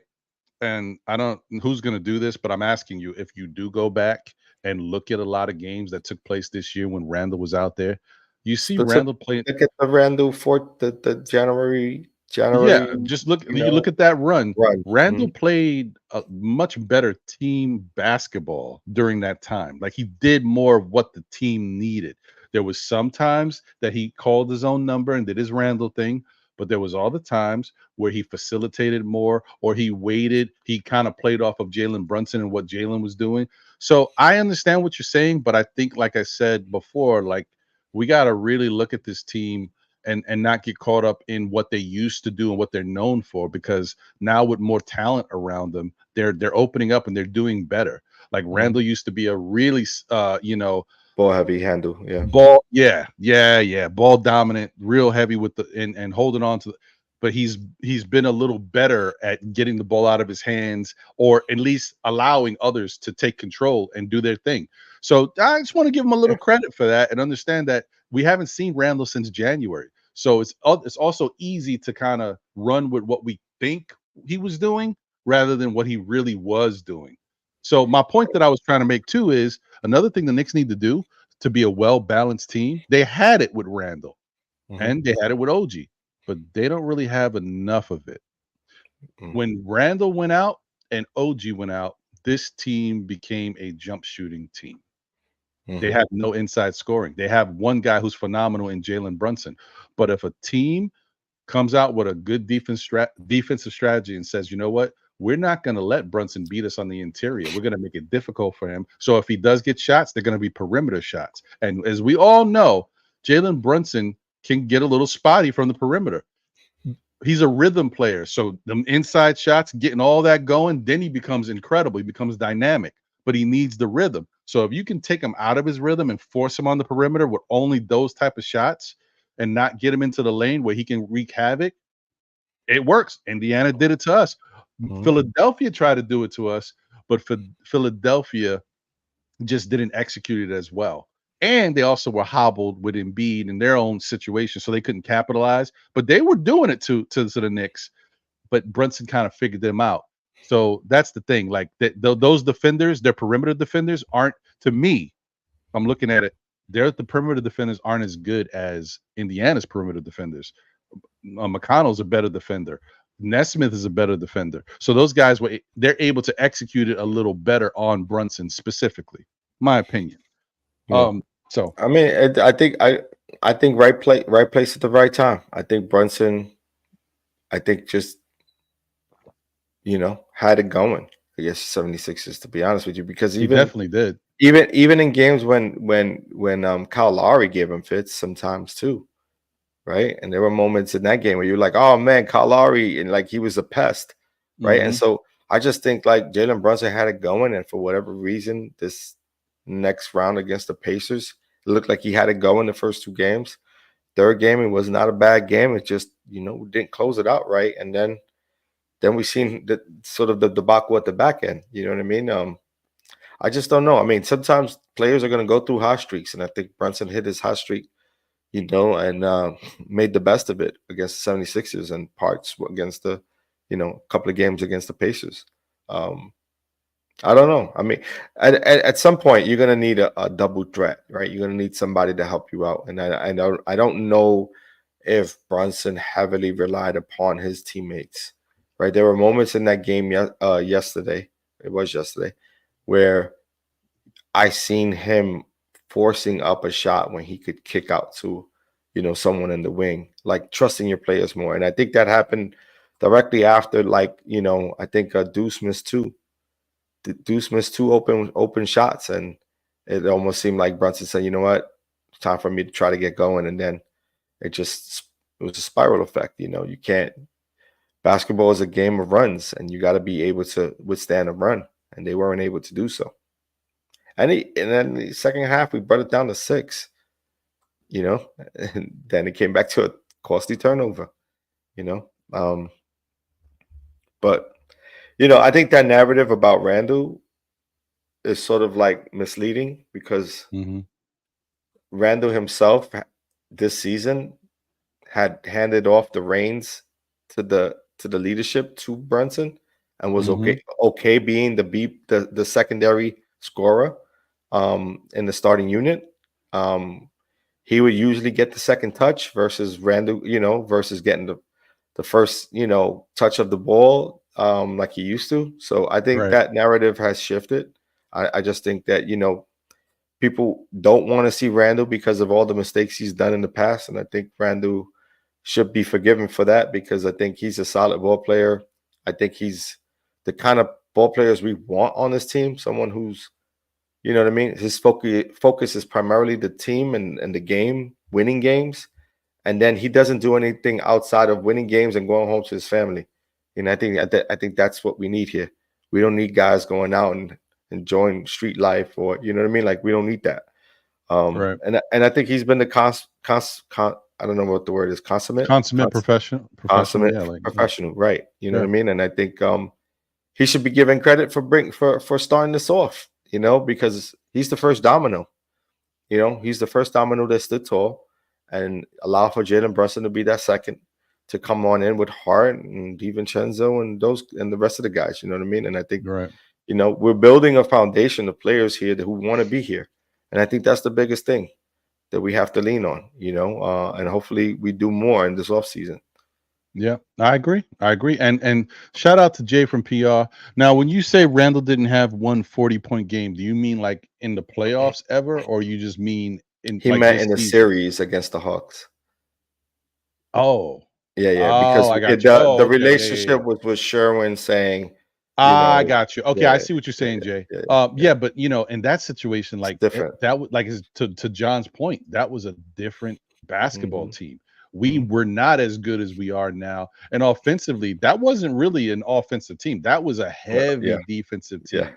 and I don't know who's going to do this, but I'm asking you, if you do go back and look at a lot of games that took place this year when Randle was out there, you see Randle playing. Look at the Randle for the January. Yeah, just look. You look at that run. Randle played a much better team basketball during that time. Like, he did more of what the team needed. There was some times that he called his own number and did his Randle thing, but there was all the times where he facilitated more, or he waited. He kind of played off of Jalen Brunson and what Jalen was doing. So I understand what you're saying, but I think, like I said before, like, we got to really look at this team and not get caught up in what they used to do and what they're known for, because now with more talent around them, they're opening up and they're doing better. Like Randle used to be a really ball heavy handle, ball ball dominant, real heavy with the and holding on to but he's been a little better at getting the ball out of his hands, or at least allowing others to take control and do their thing. So I just want to give him a little credit for that and understand that we haven't seen Randle since January. So it's also easy to kind of run with what we think he was doing rather than what he really was doing. So my point that I was trying to make too is another thing the Knicks need to do to be a well-balanced team. They had it with Randle and they had it with OG, but they don't really have enough of it. When Randle went out and OG went out, this team became a jump shooting team. They have no inside scoring. They have one guy who's phenomenal in Jalen Brunson. But if a team comes out with a good defensive strategy and says, you know what, we're not going to let Brunson beat us on the interior. We're going to make it difficult for him. So if he does get shots, they're going to be perimeter shots. And as we all know, Jalen Brunson can get a little spotty from the perimeter. He's a rhythm player. So the inside shots, getting all that going, then he becomes incredible. He becomes dynamic, but he needs the rhythm. So if you can take him out of his rhythm and force him on the perimeter with only those type of shots and not get him into the lane where he can wreak havoc, it works. Indiana did it to us. Philadelphia tried to do it to us, but Philadelphia just didn't execute it as well. And they also were hobbled with Embiid in their own situation, so they couldn't capitalize. But they were doing it to the Knicks, but Brunson kind of figured them out. So that's the thing. Like those defenders, their perimeter defenders aren't, to me, I'm looking at it, the perimeter defenders aren't as good as Indiana's perimeter defenders. McConnell's a better defender. Nesmith is a better defender. So those guys they're able to execute it a little better on Brunson specifically, my opinion. So I mean, I think right place at the right time. I think Brunson, just had it going against 76ers, to be honest with you, because he definitely did. Even in games when Kyle Lowry gave him fits sometimes too. Right. And there were moments in that game where you're like, oh man, Kyle Lowry, and like he was a pest. Right. And so I just think like Jalen Brunson had it going, and for whatever reason, this next round against the Pacers, it looked like he had it going the first two games. Third game, it was not a bad game. It just, we didn't close it out right. And then we seen the sort of the debacle at the back end. You know what I mean? I just don't know. I mean, sometimes players are going to go through hot streaks, and I think Brunson hit his hot streak, and made the best of it against the 76ers and parts against the, couple of games against the Pacers. I don't know. I mean, at some point, you're going to need a double threat, right? You're going to need somebody to help you out. And I don't know if Brunson heavily relied upon his teammates, right? There were moments in that game yesterday, where I seen him forcing up a shot when he could kick out to, someone in the wing, like trusting your players more. And I think that happened directly after, like, I think Deuce missed two. Deuce missed two open shots, and it almost seemed like Brunson said, you know what, it's time for me to try to get going. And then it was a spiral effect. You can't, basketball is a game of runs, and you got to be able to withstand a run, and they weren't able to do so. And then the second half, we brought it down to 6, and then it came back to a costly turnover, but, I think that narrative about Randle is sort of like misleading, because Randle himself this season had handed off the reins to the leadership to Brunson, and was okay being the secondary scorer in the starting unit. He would usually get the second touch versus Randle, versus getting the first, touch of the ball like he used to. So I think that narrative has shifted. I just think that, people don't want to see Randle because of all the mistakes he's done in the past. And I think Randle should be forgiven for that, because I think he's a solid ball player. I think he's the kind of ball players we want on this team. Someone who's, you know what I mean? His focus is primarily the team and the game, winning games. and then he doesn't do anything outside of winning games and going home to his family. And I think that's what we need here. We don't need guys going out and enjoying street life, or you know what I mean. Like we don't need that. Right. And I think he's been the I don't know what the word is. Consummate professional. Consummate Yeah, like, professional, right? You know Yeah. what I mean. And I think he should be given credit for starting this off. You know, because he's the first domino. You know, he's the first domino that stood tall and allow for Jalen Brunson to be that second, to come on in with Hart and DiVincenzo and the rest of the guys. You know what I mean. And I think right. you know, we're building a foundation of players here who want to be here. And I think that's the biggest thing that we have to lean on, you know, and hopefully we do more in this offseason. Yeah, I agree. And shout out to Jay from PR. Now, when you say Randle didn't have 40-point game, do you mean like in the playoffs ever, or you just mean he like meant in the series against the Hawks? Oh. Yeah, because I got you. the relationship was with Sherwin saying, I got you. Okay, yeah, I see what you're saying, Jay. Yeah, but you know, in that situation, like different. That was like to John's point, that was a different basketball team. We were not as good as we are now, and offensively, that wasn't really an offensive team. That was a heavy defensive team.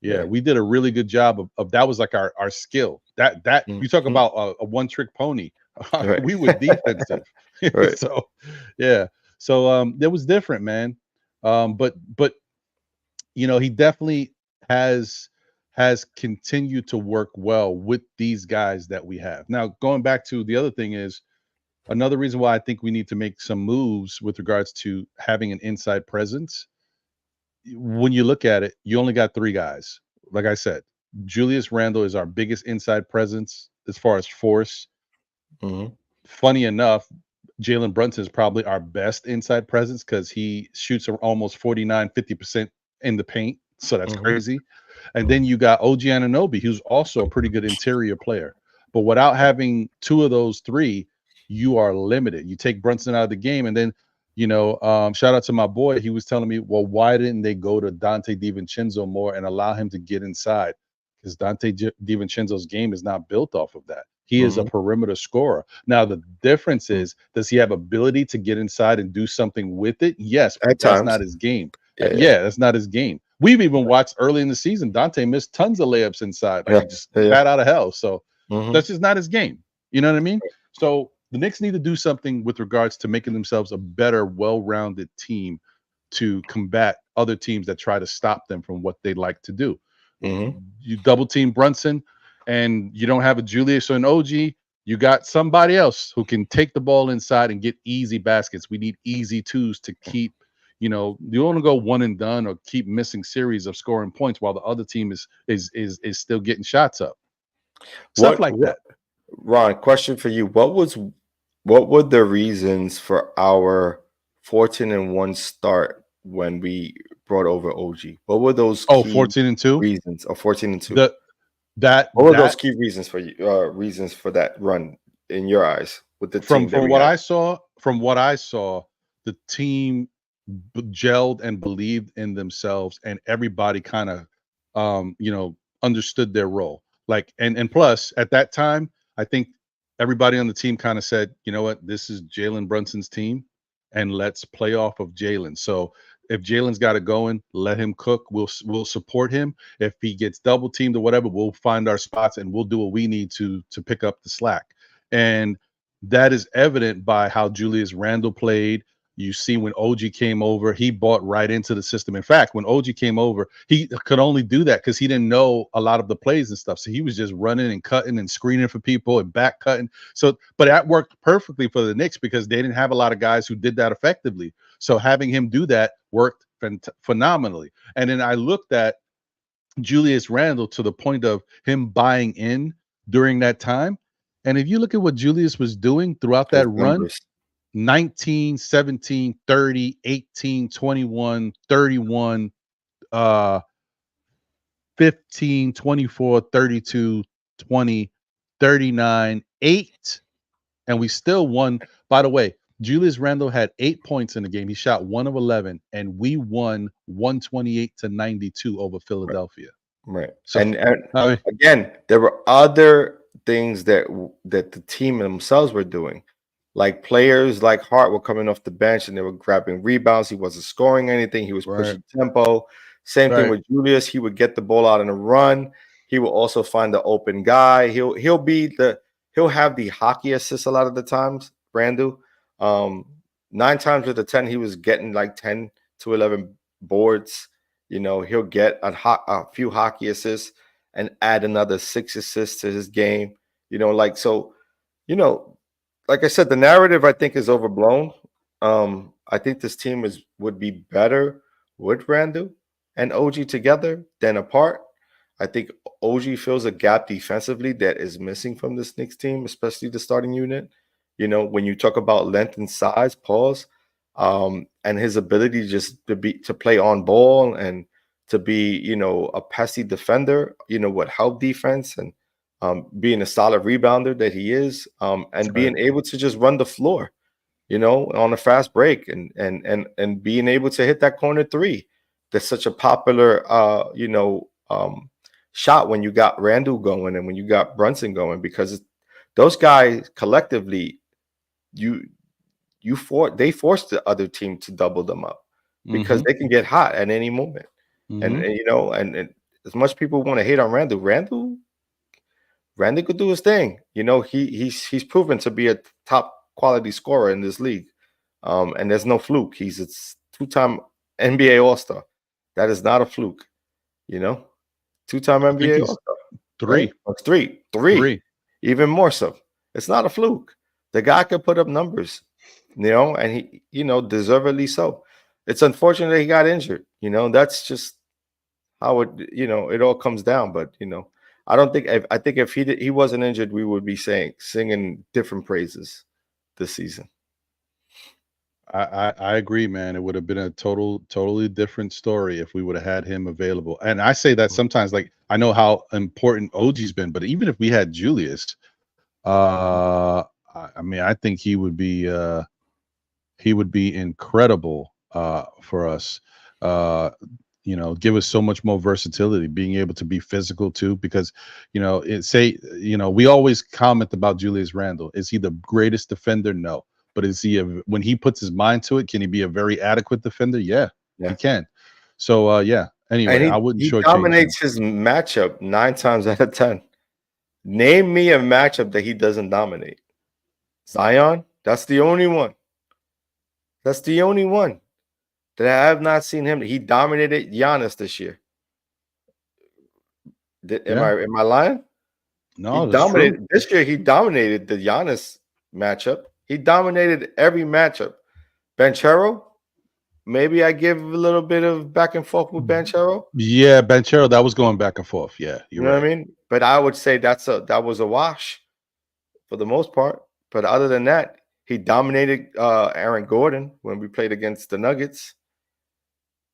Yeah, we did a really good job of that. Was like our skill. That you talk about a one-trick pony. We were defensive. Right. So yeah, so it was different, man. But you know, he definitely has continued to work well with these guys that we have. Now, going back to the other thing is another reason why I think we need to make some moves with regards to having an inside presence. When you look at it, you only got 3 guys. Like I said, Julius Randle is our biggest inside presence as far as force. Funny enough, Jalen Brunson is probably our best inside presence because he shoots almost 49-50% in the paint. So that's crazy. And then you got OG Anunoby, who's also a pretty good interior player. But without having 2 of those 3, you are limited. You take Brunson out of the game, and then, you know, shout out to my boy. He was telling me, well, why didn't they go to Dante DiVincenzo more and allow him to get inside? Because Dante DiVincenzo's game is not built off of that. He is a perimeter scorer. Now, the difference is, does he have ability to get inside and do something with it? Yes, but that's not his game. That's not his game. We've even watched early in the season, Dante missed tons of layups inside, like just bat out of hell. So that's just not his game. You know what I mean? So the Knicks need to do something with regards to making themselves a better, well-rounded team to combat other teams that try to stop them from what they like to do. You double team Brunson and you don't have a Julius or an OG, you got somebody else who can take the ball inside and get easy baskets. We need easy 2s to keep, you know, you don't want to go one and done or keep missing series of scoring points while the other team is still getting shots up. Stuff like that. Ron, question for you. What were the reasons for our 14-1 start when we brought over OG? What were those 14-2 reasons? Or 14-2? What were those key reasons for you? Reasons for that run in your eyes with the team? From what I saw, the team gelled and believed in themselves, and everybody kind of, you know, understood their role. Like, and plus at that time, I think everybody on the team kind of said, you know what, this is Jalen Brunson's team, and let's play off of Jalen. So if Jalen's got it going, let him cook. We'll support him. If he gets double teamed or whatever, we'll find our spots and we'll do what we need to pick up the slack. And that is evident by how Julius Randle played. You see, when OG came over, he bought right into the system. In fact, when OG came over, he could only do that because he didn't know a lot of the plays and stuff. So he was just running and cutting and screening for people and back cutting. So, but that worked perfectly for the Knicks because they didn't have a lot of guys who did that effectively. So having him do that worked phenomenally. And then I looked at Julius Randle to the point of him buying in during that time. And if you look at what Julius was doing throughout that run, 19, 17, 30, 18, 21, 31, 15, 24, 32, 20, 39, 8. And we still won. By the way, Julius Randle had 8 points in the game. He shot 1 of 11, and we won 128-92 over Philadelphia. Right. So, and again, there were other things that the team themselves were doing. like players like Hart were coming off the bench and they were grabbing rebounds. He wasn't scoring anything. He was pushing tempo. Same thing with Julius. He would get the ball out in a run. He will also find the open guy. He'll have the hockey assist a lot of the times. Randle, 9 times out of the 10, he was getting like 10 to 11 boards. You know, he'll get a few hockey assists and add another 6 assists to his game. You know, like so. You know, like I said, the narrative I think is overblown. I think this team would be better with Randle and OG together than apart. I think OG fills a gap defensively that is missing from this Knicks team, especially the starting unit. You know, when you talk about length and size, and his ability just to play on ball and to be, you know, a pesky defender, you know, with help defense and being a solid rebounder that he is, and being able to just run the floor, you know, on a fast break and being able to hit that corner 3. That's such a popular, shot when you got Randle going and when you got Brunson going, because those guys collectively, they force the other team to double them up because they can get hot at any moment. And you know, and as much people want to hate on Randle could do his thing. You know, he's proven to be a top quality scorer in this league. And there's no fluke. He's a 2-time NBA All-Star. That is not a fluke, you know. 2-time NBA All-Star. 3. Right? 3. Even more so. It's not a fluke. The guy could put up numbers, you know, and he, you know, deservedly so. It's unfortunate that he got injured. You know, that's just how it all comes down. But, you know, I think if he wasn't injured, we would be singing different praises this season. I agree, man. It would have been a totally different story if we would have had him available. And I say that sometimes, like, I know how important OG's been, but even if we had Julius, I mean, I think he would be incredible for us. You know, give us so much more versatility, being able to be physical too, because, you know, we always comment about Julius Randle. Is he the greatest defender? No. But is he when he puts his mind to it, can he be a very adequate defender? Yeah. He can. So yeah. Anyway, I wouldn't shortchange him. He dominates his matchup 9 times out of 10. Name me a matchup that he doesn't dominate. Zion, that's the only one. That's the only one that I have not seen him. He dominated Giannis this year. Am I lying? No, he dominated this year. He dominated the Giannis matchup. He dominated every matchup. Banchero, maybe I give a little bit of back and forth with Banchero. Yeah, Banchero, that was going back and forth. Yeah, you know what I mean? But I would say that was a wash for the most part. But other than that, he dominated Aaron Gordon when we played against the Nuggets.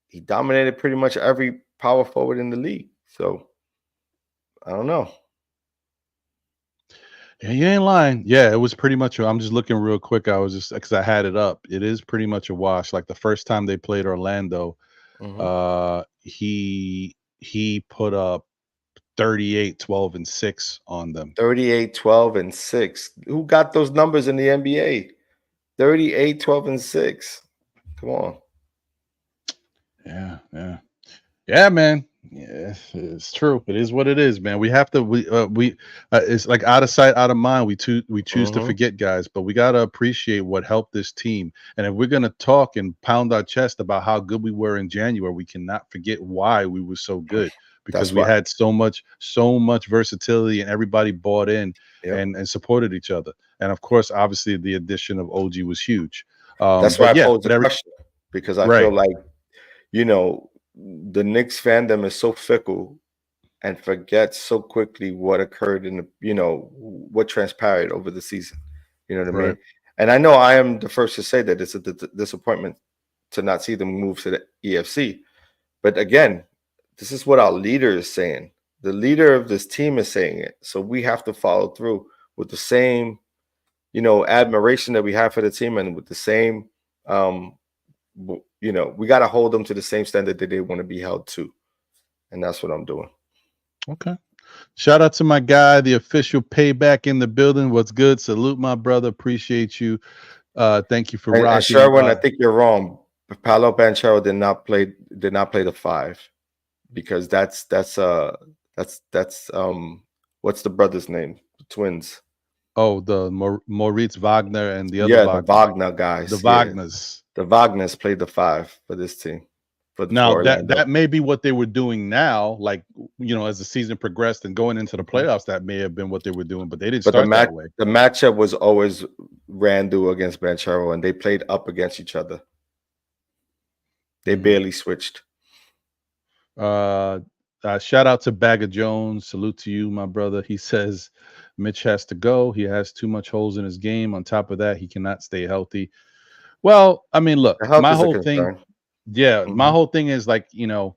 He dominated pretty much every power forward in the league. So I don't know. Yeah, you ain't lying. Yeah, it was pretty much. I'm just looking real quick. I was just because I had it up. It is pretty much a wash. Like the first time they played Orlando, he put up 38, 12, and 6 on them. 38, 12, and 6. Who got those numbers in the NBA? 38, 12, and 6. Come on. Yeah, man. Yeah, it's true. It is what it is, man. We have to. It's like out of sight, out of mind. We choose to forget, guys. But we gotta appreciate what helped this team. And if we're gonna talk and pound our chest about how good we were in January, we cannot forget why we were so good. Because we had so much versatility, and everybody bought in and supported each other. And of course, obviously, the addition of OG was huge. That's why I posed the question, because I feel like, you know, the Knicks fandom is so fickle and forgets so quickly what occurred in the, you know, what transpired over the season. You know what I mean? And I know I am the first to say that it's a disappointment to not see them move to the EFC. But again, this is what our leader is saying. The leader of this team is saying it. So we have to follow through with the same, you know, admiration that we have for the team, and with the same, you know, we got to hold them to the same standard that they want to be held to. And that's what I'm doing. Okay. Shout out to my guy, the official payback in the building. What's good? Salute, my brother. Appreciate you. Thank you for And rocking. Sherwin, I think you're wrong. Paolo Banchero did not play the 5 because that's what's the brother's name? The twins. Oh, the Moritz Wagner and the other the Wagner guys. The Wagners. The Wagners played the 5 for this team. Now that may be what they were doing now, like, you know, as the season progressed and going into the playoffs, that may have been what they were doing, but they didn't start that way. The matchup was always Randle against Banchero, and they played up against each other. They barely switched. Shout out to Bagger Jones. Salute to you, my brother. He says Mitch has to go. He has too much holes in his game. On top of that, he cannot stay healthy. Well, I mean, look, my whole thing. Yeah, my whole thing is like, you know,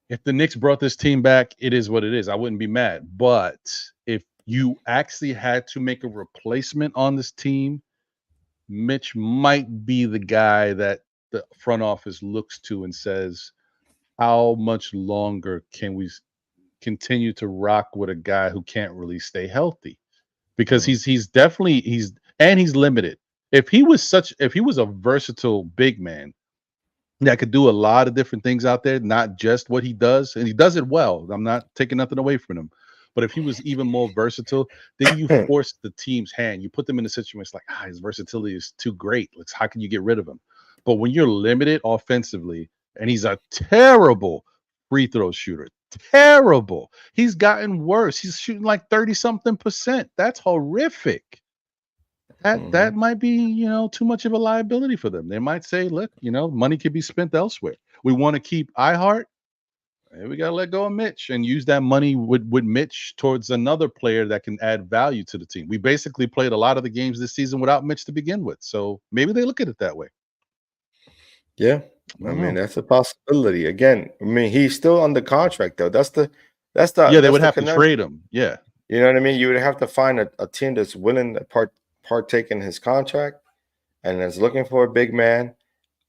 if the Knicks brought this team back, it is what it is. I wouldn't be mad. But if you actually had to make a replacement on this team, Mitch might be the guy that the front office looks to and says, how much longer can we continue to rock with a guy who can't really stay healthy? Because he's definitely limited. If he was a versatile big man that could do a lot of different things out there, not just what he does, and he does it well. I'm not taking nothing away from him. But if he was even more versatile, then you force the team's hand. You put them in a situation where it's like, his versatility is too great. How can you get rid of him? But when you're limited offensively, and he's a terrible free throw shooter, terrible. He's gotten worse. He's shooting like 30-something%. That's horrific. That might be, you know, too much of a liability for them. They might say, look, you know, money could be spent elsewhere. We want to keep Diehard. We got to let go of Mitch and use that money with Mitch towards another player that can add value to the team. We basically played a lot of the games this season without Mitch to begin with. So maybe they look at it that way. Yeah. I mean, that's a possibility. Again, I mean, he's still under contract though. They would have to trade him. Yeah. You know what I mean? You would have to find a team that's willing to partake in his contract and is looking for a big man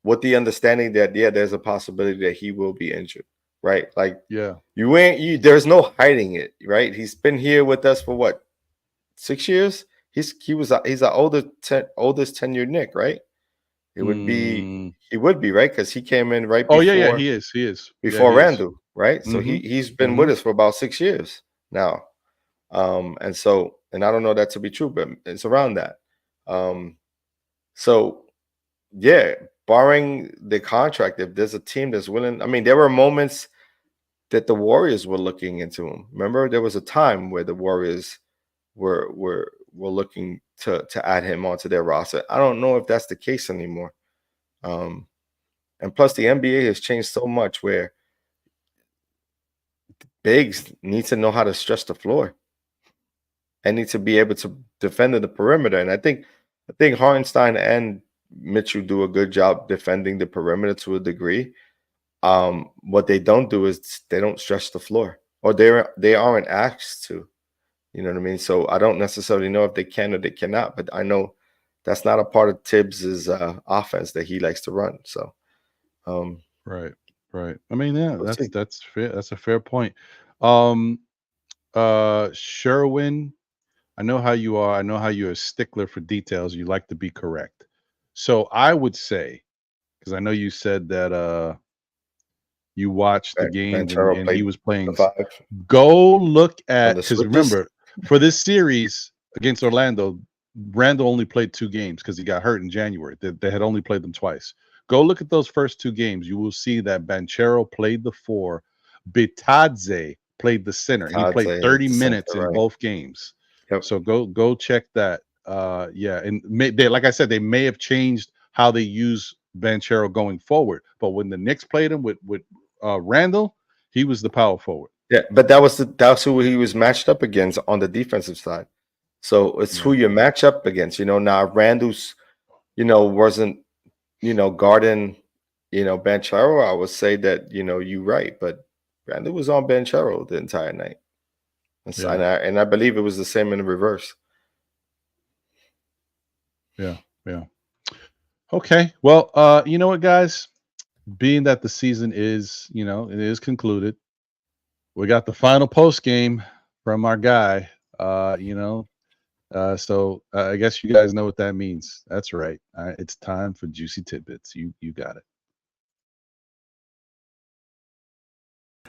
with the understanding that, there's a possibility that he will be injured, right? Like, there's no hiding it, right? He's been here with us for what, 6 years? He's our oldest tenured Knick, right? He would be right, because he came in right before. He is before Randle, right? So he's been with us for about 6 years now, and I don't know that to be true, but it's around that. Barring the contract, if there's a team that's willing, I mean, there were moments that the Warriors were looking into him. Remember, there was a time where the Warriors were looking to add him onto their roster. I don't know if that's the case anymore. And plus, the NBA has changed so much where bigs need to know how to stretch the floor and need to be able to defend in the perimeter. And I think Hartenstein and Mitchell do a good job defending the perimeter to a degree. What they don't do is they don't stretch the floor, or they aren't asked to. You know what I mean? So I don't necessarily know if they can or they cannot, but I know that's not a part of Tibbs's offense that he likes to run. So, right. I mean, that's fair. That's a fair point. Sherwin, I know how you are. I know how you're a stickler for details. You like to be correct. So I would say, because I know you said that you watched the game and he was playing. Go look at, because remember, for this series against Orlando, Randle only played 2 games because he got hurt in January. They had only played them twice. Go look at those first 2 games. You will see that Banchero played the 4. Bitadze played the center. He played 30 minutes in both games. Yep. So go check that. And like I said, they may have changed how they use Banchero going forward. But when the Knicks played him with Randle, he was the power forward. Yeah, but that's who he was matched up against on the defensive side. So it's who you match up against. You know, now Randle's, wasn't, guarding, Banchero. I would say that, you're right, but Randle was on Banchero the entire night. And I believe it was the same in the reverse. Yeah. Okay. Well, you know what, guys? Being that the season is, it is concluded, we got the final post game from our guy. So I guess you guys know what that means. That's right. It's time for juicy tidbits. You got it.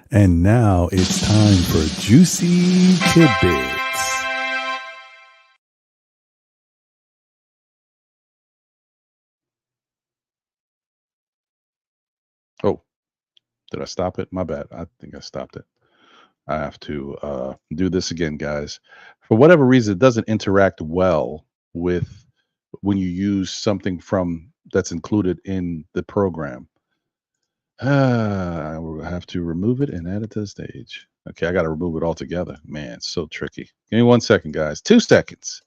And now it's time for juicy tidbits. Oh, did I stop it? My bad. I think I stopped it. I have to do this again, guys. For whatever reason, it doesn't interact well with when you use something that's included in the program. I will have to remove it and add it to the stage. Okay, I got to remove it altogether. Man, it's so tricky. Give me 1 second, guys. 2 seconds.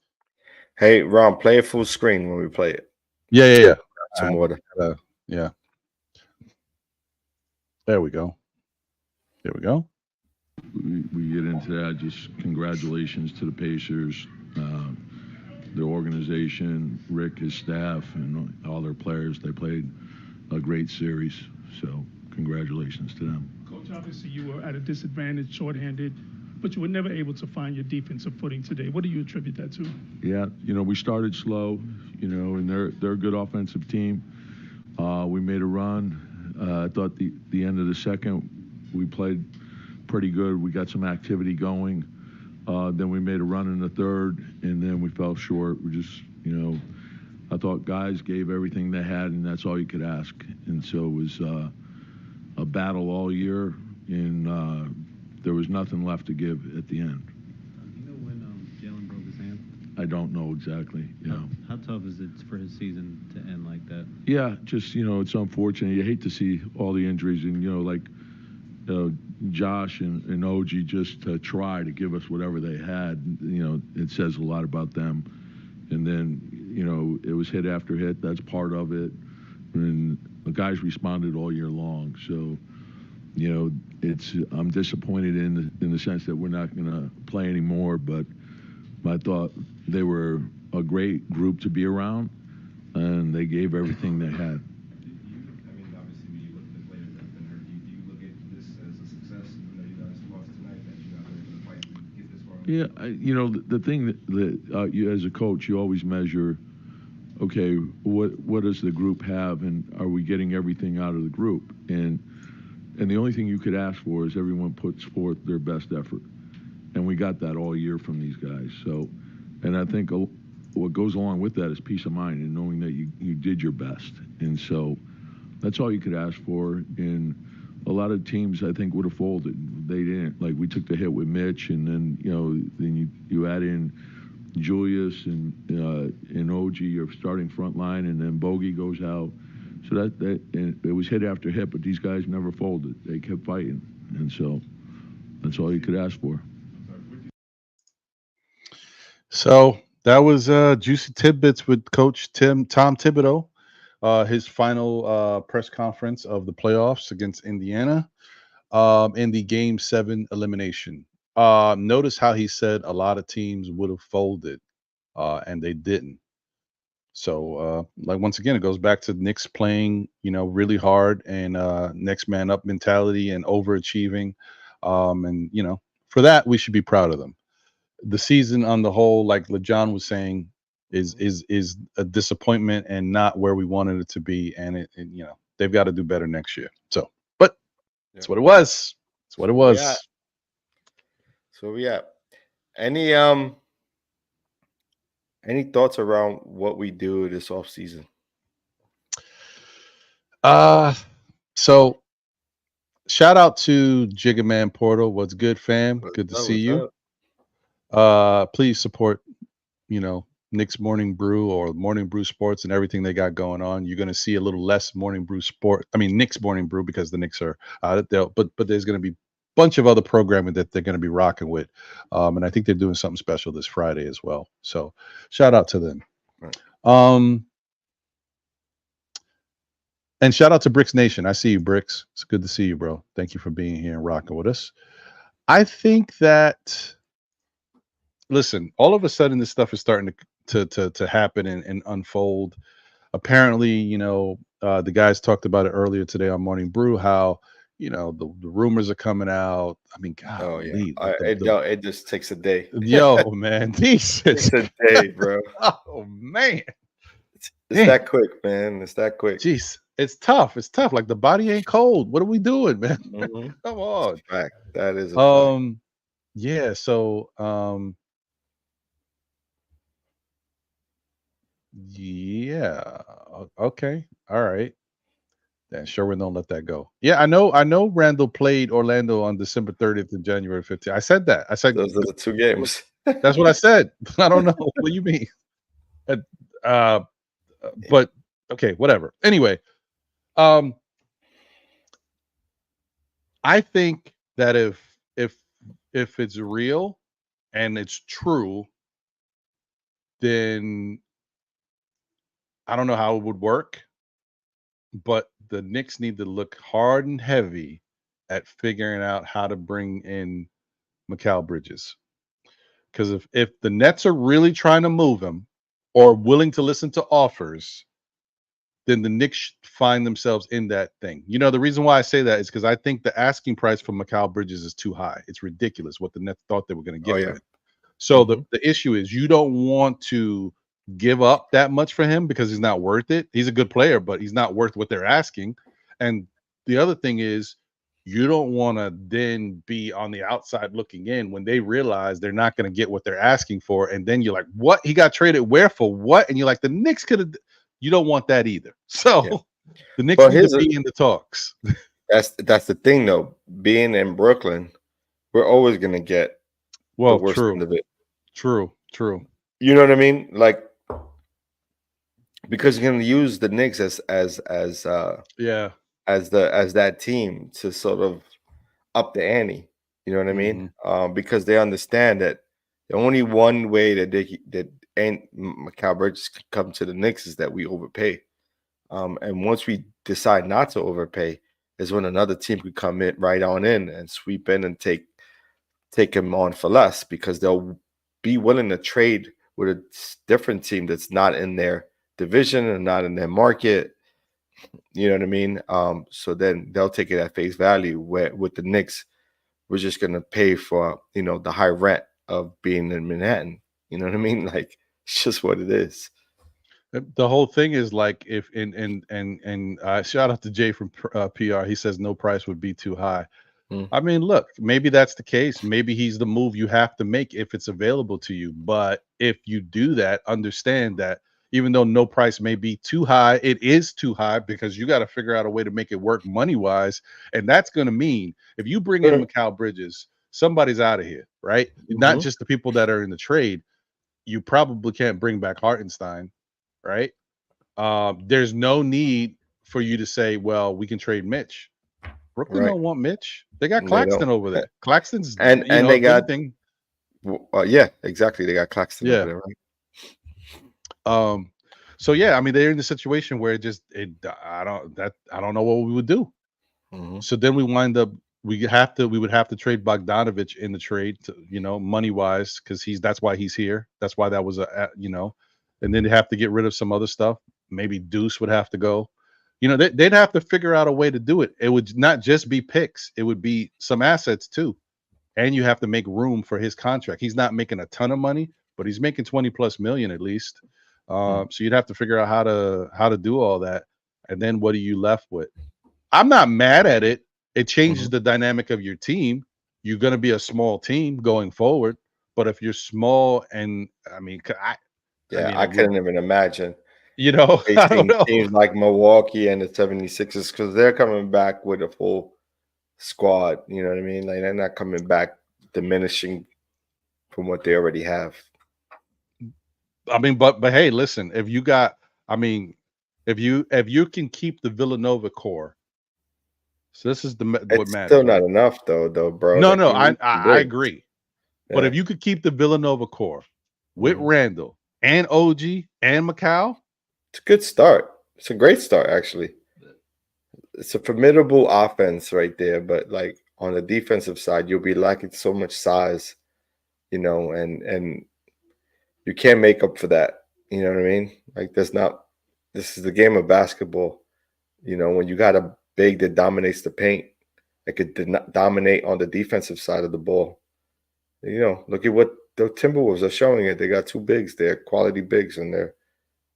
Hey, Ron, play it full screen when we play it. Yeah. Some water. Yeah. There we go. Here we go. We get into that. Just congratulations to the Pacers, their organization, Rick, his staff, and all their players. They played a great series, so congratulations to them. Coach, obviously you were at a disadvantage, shorthanded, but you were never able to find your defensive footing today. What do you attribute that to? Yeah, we started slow, and they're a good offensive team. We made a run. I thought the end of the second we played pretty good. We got some activity going. Then we made a run in the third, and then we fell short. We just, I thought guys gave everything they had, and that's all you could ask. And so it was a battle all year, and there was nothing left to give at the end. You know when Jalen broke his hand? I don't know exactly. How tough is it for his season to end like that? Yeah, just, it's unfortunate. You hate to see all the injuries, and, Josh and OG just to try to give us whatever they had, it says a lot about them. And then, it was hit after hit. That's part of it. And the guys responded all year long. So, I'm disappointed in the sense that we're not going to play anymore. But I thought they were a great group to be around, and they gave everything they had. Obviously, when you look at the players that have been hurt, do you look at this as a success? Even though you guys lost tonight, that you're not going to fight and get this far? Yeah, the thing that you, as a coach, you always measure, okay, what does the group have, and are we getting everything out of the group? And the only thing you could ask for is everyone puts forth their best effort. And we got that all year from these guys. So, and I think what goes along with that is peace of mind and knowing that you did your best. And so that's all you could ask for. And a lot of teams, I think, would have folded. They didn't. Like, we took the hit with Mitch, and then, then you add in Julius and OG, your starting front line, and then Bogey goes out. So and it was hit after hit, but these guys never folded. They kept fighting. And so that's all you could ask for. So that was Juicy Tidbits with Coach Tom Thibodeau, his final press conference of the playoffs against Indiana in the Game 7 elimination. Notice how he said a lot of teams would have folded, and they didn't. So, once again, it goes back to Knicks playing, really hard and next man up mentality and overachieving. And, for that, we should be proud of them. The season on the whole, like LeJohn was saying, is a disappointment and not where we wanted it to be. And they've got to do better next year. So, but that's what it was. That's what it was. Yeah. So yeah. Any thoughts around what we do this offseason? So shout out to Jigga Man Portal. What's good, fam? Good to see you. Please support, Knicks Morning Brew or Morning Brew Sports and everything they got going on. You're going to see a little less Morning Brew Knicks Morning Brew because the Knicks are but there's going to be a bunch of other programming that they're going to be rocking with. And I think they're doing something special this Friday as well. So shout out to them. Right. And shout out to Bricks Nation. I see you, Bricks. It's good to see you, bro. Thank you for being here and rocking with us. I think that, listen, all of a sudden this stuff is starting to happen and unfold. Apparently, the guys talked about it earlier today on Morning Brew, how, the rumors are coming out. I mean, God, Oh yeah, like it just takes a day. yo, man, these It's a day, bro. oh man, It's Damn. that quick, man. It's that quick. jeez, it's tough. It's tough. Like the body ain't cold. What are we doing, man? Mhm. Come on. Fact. That is a fact. Yeah. So, yeah. Okay. All right. Then Sherwin don't let that go. Yeah, I know Randall played Orlando on December 30th and January 15th. I said that. I said Those are the 2 games. that's what I said. I don't know. What do you mean? But okay, whatever. Anyway, I think that if it's real and it's true, then I don't know how it would work, but the Knicks need to look hard and heavy at figuring out how to bring in Mikal Bridges. Because if the Nets are really trying to move him or willing to listen to offers, then the Knicks find themselves in that thing. The reason why I say that is because I think the asking price for Mikal Bridges is too high. It's ridiculous what the Nets thought they were going to get. Oh, yeah. for him. So the issue is you don't want to give up that much for him because he's not worth it. He's a good player, but he's not worth what they're asking. And the other thing is you don't want to then be on the outside looking in when they realize they're not going to get what they're asking for. And then you're like, what? He got traded where for what? And you're like, the Knicks could have. You don't want that either. So the Knicks need to be in the talks. That's the thing, though. Being in Brooklyn, we're always going to get the worst end of it. True. You know what I mean? Like, because you're going to use the Knicks as that team to sort of up the ante. You know what I mean? Because they understand that the only one way that Mikal Bridges can come to the Knicks is that we overpay. And once we decide not to overpay, is when another team could come in right on in and sweep in and take him on for less, because they'll be willing to trade with a different team that's not in their division and not in their market. You know what I mean? So then they'll take it at face value. Where with the Knicks, we're just gonna pay for the high rent of being in Manhattan. You know what I mean? Like, it's just what it is. The whole thing is like if and shout out to Jay from PR. He says no price would be too high. I mean, look, maybe that's the case. Maybe he's the move you have to make if it's available to you. But if you do that, understand that even though no price may be too high, it is too high because you got to figure out a way to make it work money wise. And that's going to mean if you bring in Mikal Bridges, somebody's out of here, right? Not just the people that are in the trade. You probably can't bring back Hartenstein, right? There's no need for you to say, well, we can trade Mitch. Brooklyn don't want Mitch. They got Claxton over there. Claxton's and they got thing. Yeah, exactly. They got Claxton over there, right? So yeah, I mean, they're in the situation where I don't know what we would do. So then we wind up we would have to trade Bogdanovich in the trade to, money wise, because that's why he's here. That's why that was and then they have to get rid of some other stuff. Maybe Deuce would have to go. They'd have to figure out a way to do it. It would not just be picks. It would be some assets too. And you have to make room for his contract. He's not making a ton of money, but he's making 20+ million at least. So you'd have to figure out how to do all that. And then what are you left with? I'm not mad at it. It changes the dynamic of your team. You're going to be a small team going forward. But if you're small, and I couldn't even imagine. I don't know. Teams like Milwaukee and the 76ers, because they're coming back with a full squad. You know what I mean? Like, they're not coming back diminishing from what they already have. I mean, but hey, listen, if you can keep the Villanova core, so this is what matters. Still not enough though, bro. No, I agree. Yeah. But if you could keep the Villanova core with Randle and OG and Mikal, it's a good start. It's a great start, actually. It's a formidable offense right there, but like on the defensive side, you'll be lacking so much size, and you can't make up for that. You know what I mean? Like, this is the game of basketball. When you got a big that dominates the paint, that could dominate on the defensive side of the ball. You know, look at what the Timberwolves are showing it. They got 2 bigs. They're quality bigs, and they're,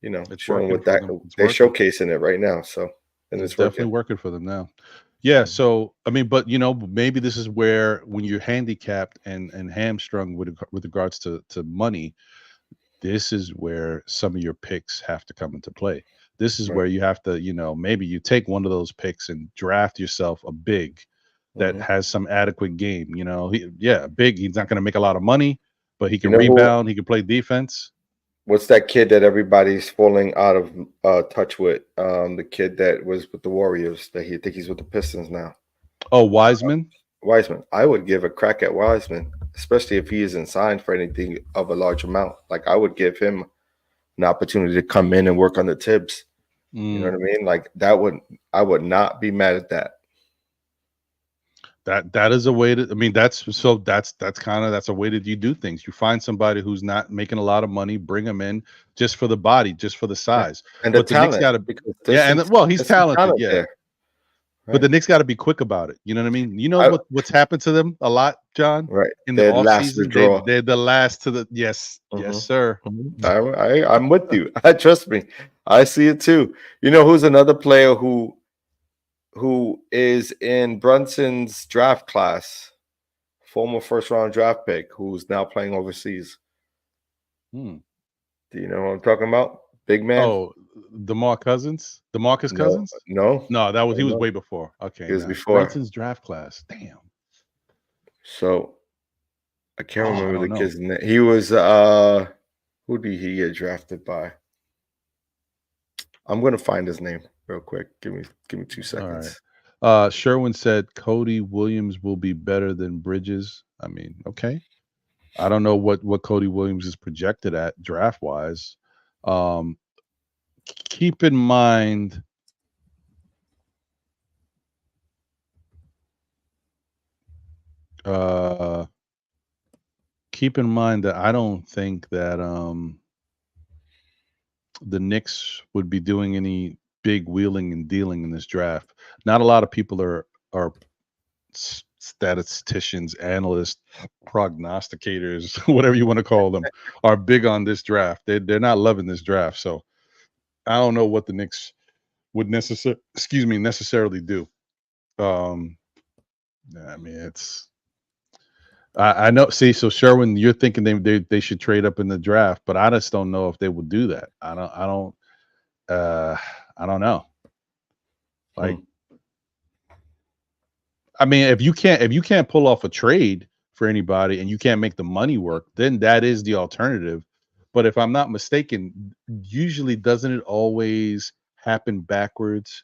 you know, It's showing working what for that them. It's they're working. showcasing it right now. So, and It's it's definitely working. working for them now. Yeah. So I mean, but you know, maybe this is where when you're handicapped and hamstrung with regards to money, this is where some of your picks have to come into play. This is Right. where you have to, you know, maybe you take one of those picks and draft yourself a big that has some adequate game. You know, big. He's not going to make a lot of money, but he can You know who- rebound. He can play defense. What's that kid that everybody's falling out of touch with? The kid that was with the Warriors. That I think he's with the Pistons now. Oh, Wiseman. Wiseman. I would give a crack at Wiseman, especially if he isn't signed for anything of a large amount. Like, I would give him an opportunity to come in and work on the Tibbs. You know what I mean? Like, I would not be mad at that. That is a way to. I mean, that's a way that you do things. You find somebody who's not making a lot of money, bring them in just for the body, just for the size. And the But the Knicks talent. gotta, he's talented, yeah. There. But the Knicks got to be quick about it. You know what I mean? You know what's happened to them a lot, John? Right. In the offseason, they're the last to the yes, sir. I'm with you. Trust me. I see it too. You know who's another player who is in Brunson's draft class, former first-round draft pick, who's now playing overseas? Do you know what I'm talking about? Big man. Oh, DeMarcus Cousins? No, he was way before. Okay, he was before Brunson's draft class. Damn. So I can't remember the kid's name. He was who did he get drafted by? I'm gonna find his name real quick. Give me 2 seconds. All right. Sherwin said Cody Williams will be better than Bridges. I mean, okay. I don't know what Cody Williams is projected at draft wise. Keep in mind that I don't think that the Knicks would be doing any big wheeling and dealing in this draft. Not a lot of people are statisticians, analysts, prognosticators, whatever you want to call them, are big on this draft. They're not loving this draft. So I don't know what the Knicks would necessarily do. I mean, it's I know. See, so Sherwin, you're thinking they should trade up in the draft, but I just don't know if they would do that. I don't know. Like, I mean, if you can't pull off a trade for anybody and you can't make the money work, then that is the alternative. But if I'm not mistaken, usually doesn't it always happen backwards?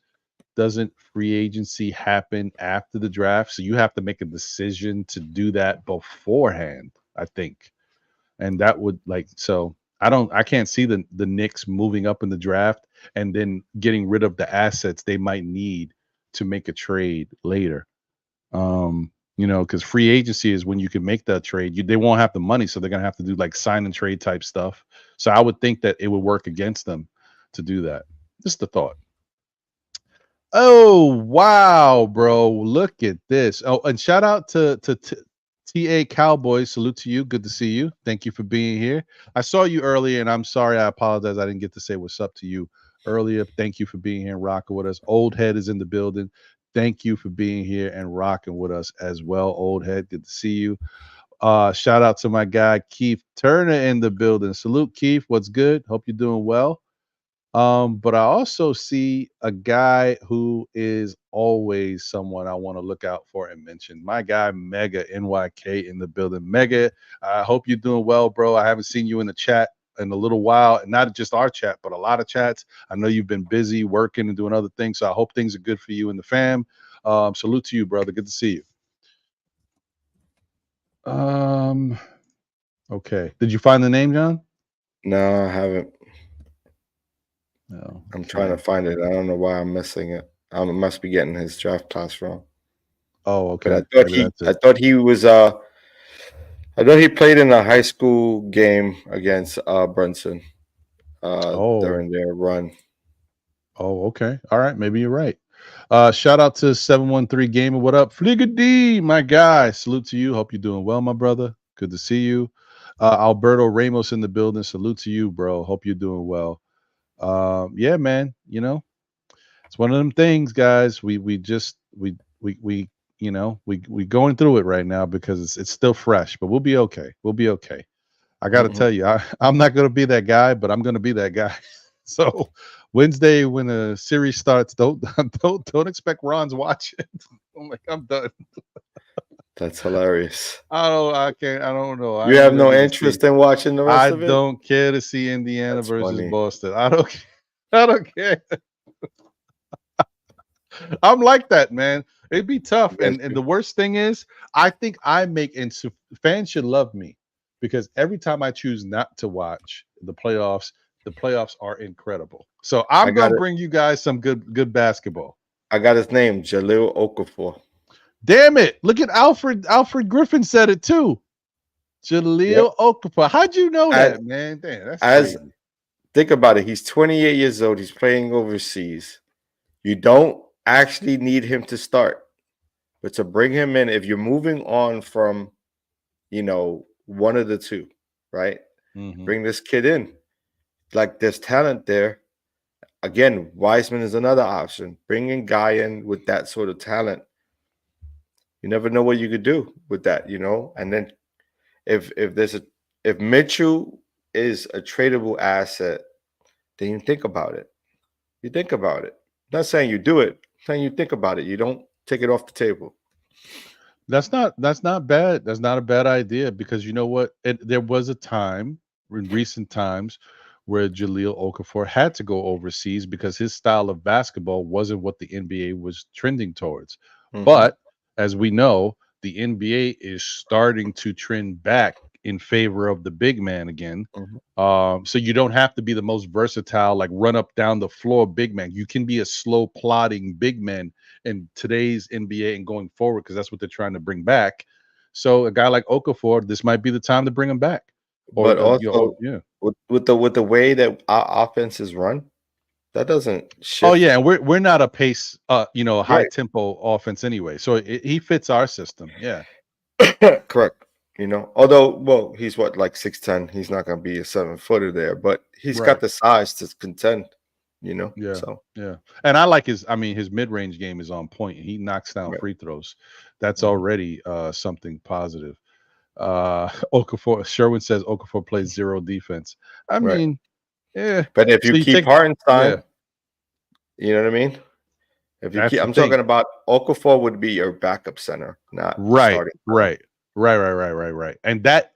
Doesn't free agency happen after the draft? So you have to make a decision to do that beforehand, I think. And that would I can't see the Knicks moving up in the draft and then getting rid of the assets they might need to make a trade later. You know, because free agency is when you can make that trade. They won't have the money, so they're gonna have to do like sign and trade type stuff. So I would think that it would work against them to do that. Just a thought. Oh wow, bro! Look at this. Oh, and shout out to TA Cowboys. Salute to you. Good to see you. Thank you for being here. I saw you earlier, and I'm sorry. I apologize. I didn't get to say what's up to you earlier. Thank you for being here and rocking with us. Old Head is in the building. Thank you for being here and rocking with us as well, Old Head. Good to see you. Shout out to my guy Keith Turner in the building. Salute, Keith. What's good? Hope you're doing well. But I also see a guy who is always someone I want to look out for and mention. My guy Mega NYK in the building. Mega, I hope you're doing well, bro. I haven't seen you in the chat in a little while, and not just our chat, but a lot of chats. I know you've been busy working and doing other things, so I hope things are good for you and the fam. Salute to you, brother. Good to see you. Okay. Did you find the name, John? No, I haven't. No. I'm trying to find it. I don't know why I'm missing it. I must be getting his draft class wrong. Oh, okay. But I thought he was I thought he played in a high school game against Brunson during their run. Oh, okay. All right. Maybe you're right. Shout out to 713 Gamer. What up? Fliga D, my guy. Salute to you. Hope you're doing well, my brother. Good to see you. Alberto Ramos in the building. Salute to you, bro. Hope you're doing well. Yeah, man. You know, it's one of them things, guys. We going through it right now because it's still fresh, but we'll be okay. We'll be okay. I got to tell you, I'm not going to be that guy, but I'm going to be that guy. So Wednesday when the series starts, don't expect Ron's watching. I'm like, I'm done. That's hilarious. I don't know. You have no interest in watching the rest of it? I don't care to see Indiana versus funny. Boston. I don't care. I'm like that, man. It'd be tough. And the worst thing is, I think fans should love me because every time I choose not to watch the playoffs are incredible. So I'm gonna bring you guys some good basketball. I got his name, Jaleel Okafor. Damn it! Look at Alfred Griffin said it too. Jaleel Okafor. How'd you know that, man? Damn, that's crazy. Think about it. He's 28 years old. He's playing overseas. You don't actually need him to start, but to bring him in, if you're moving on from, one of the two, right? Mm-hmm. Bring this kid in. Like there's talent there. Again, Wiseman is another option. Bringing guy in with that sort of talent. You never know what you could do with that, And then if Mitchell is a tradable asset, then you think about it. You think about it. I'm not saying you do it. I'm saying you think about it. You don't take it off the table. That's not bad. That's not a bad idea because you know what? There was a time in recent times where Jaleel Okafor had to go overseas because his style of basketball wasn't what the NBA was trending towards. Mm-hmm. But as we know, the NBA is starting to trend back in favor of the big man again. Mm-hmm. So you don't have to be the most versatile, like run up down the floor big man. You can be a slow plodding big man in today's NBA and going forward because that's what they're trying to bring back. So a guy like Okafor, this might be the time to bring him back. But also, with the way that our offense is run, that doesn't shift. Oh yeah, and we're not a pace, high tempo offense anyway. So he fits our system. Yeah, correct. Although, he's like 6'10", he's not going to be a 7-footer there, but he's got the size to contend. Yeah. So yeah, and I like his mid-range game is on point. He knocks down free throws. That's already something positive. Okafor, Sherwin says Okafor plays zero defense. I mean, yeah. But if you keep Hartenstein, you know what I mean? If you I'm talking about Okafor would be your backup center, not starting. Right. And that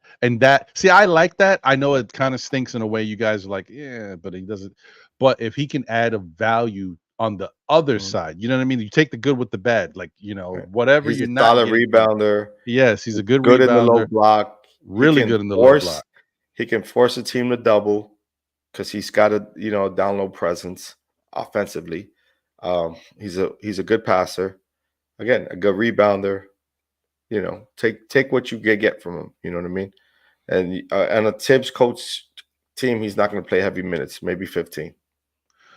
see, I like that. I know it kind of stinks in a way. You guys are like, yeah, but he doesn't. But if he can add a value on the other side, you know what I mean? You take the good with the bad, like whatever. He's a solid rebounder. Yes, he's a good rebounder. In the low block. Really good in the low block. He can force a team to double because he's got a down low presence offensively. He's a good passer. Again, a good rebounder. Take what you get from him. You know what I mean? And a Tibbs coach team, he's not going to play heavy minutes, maybe 15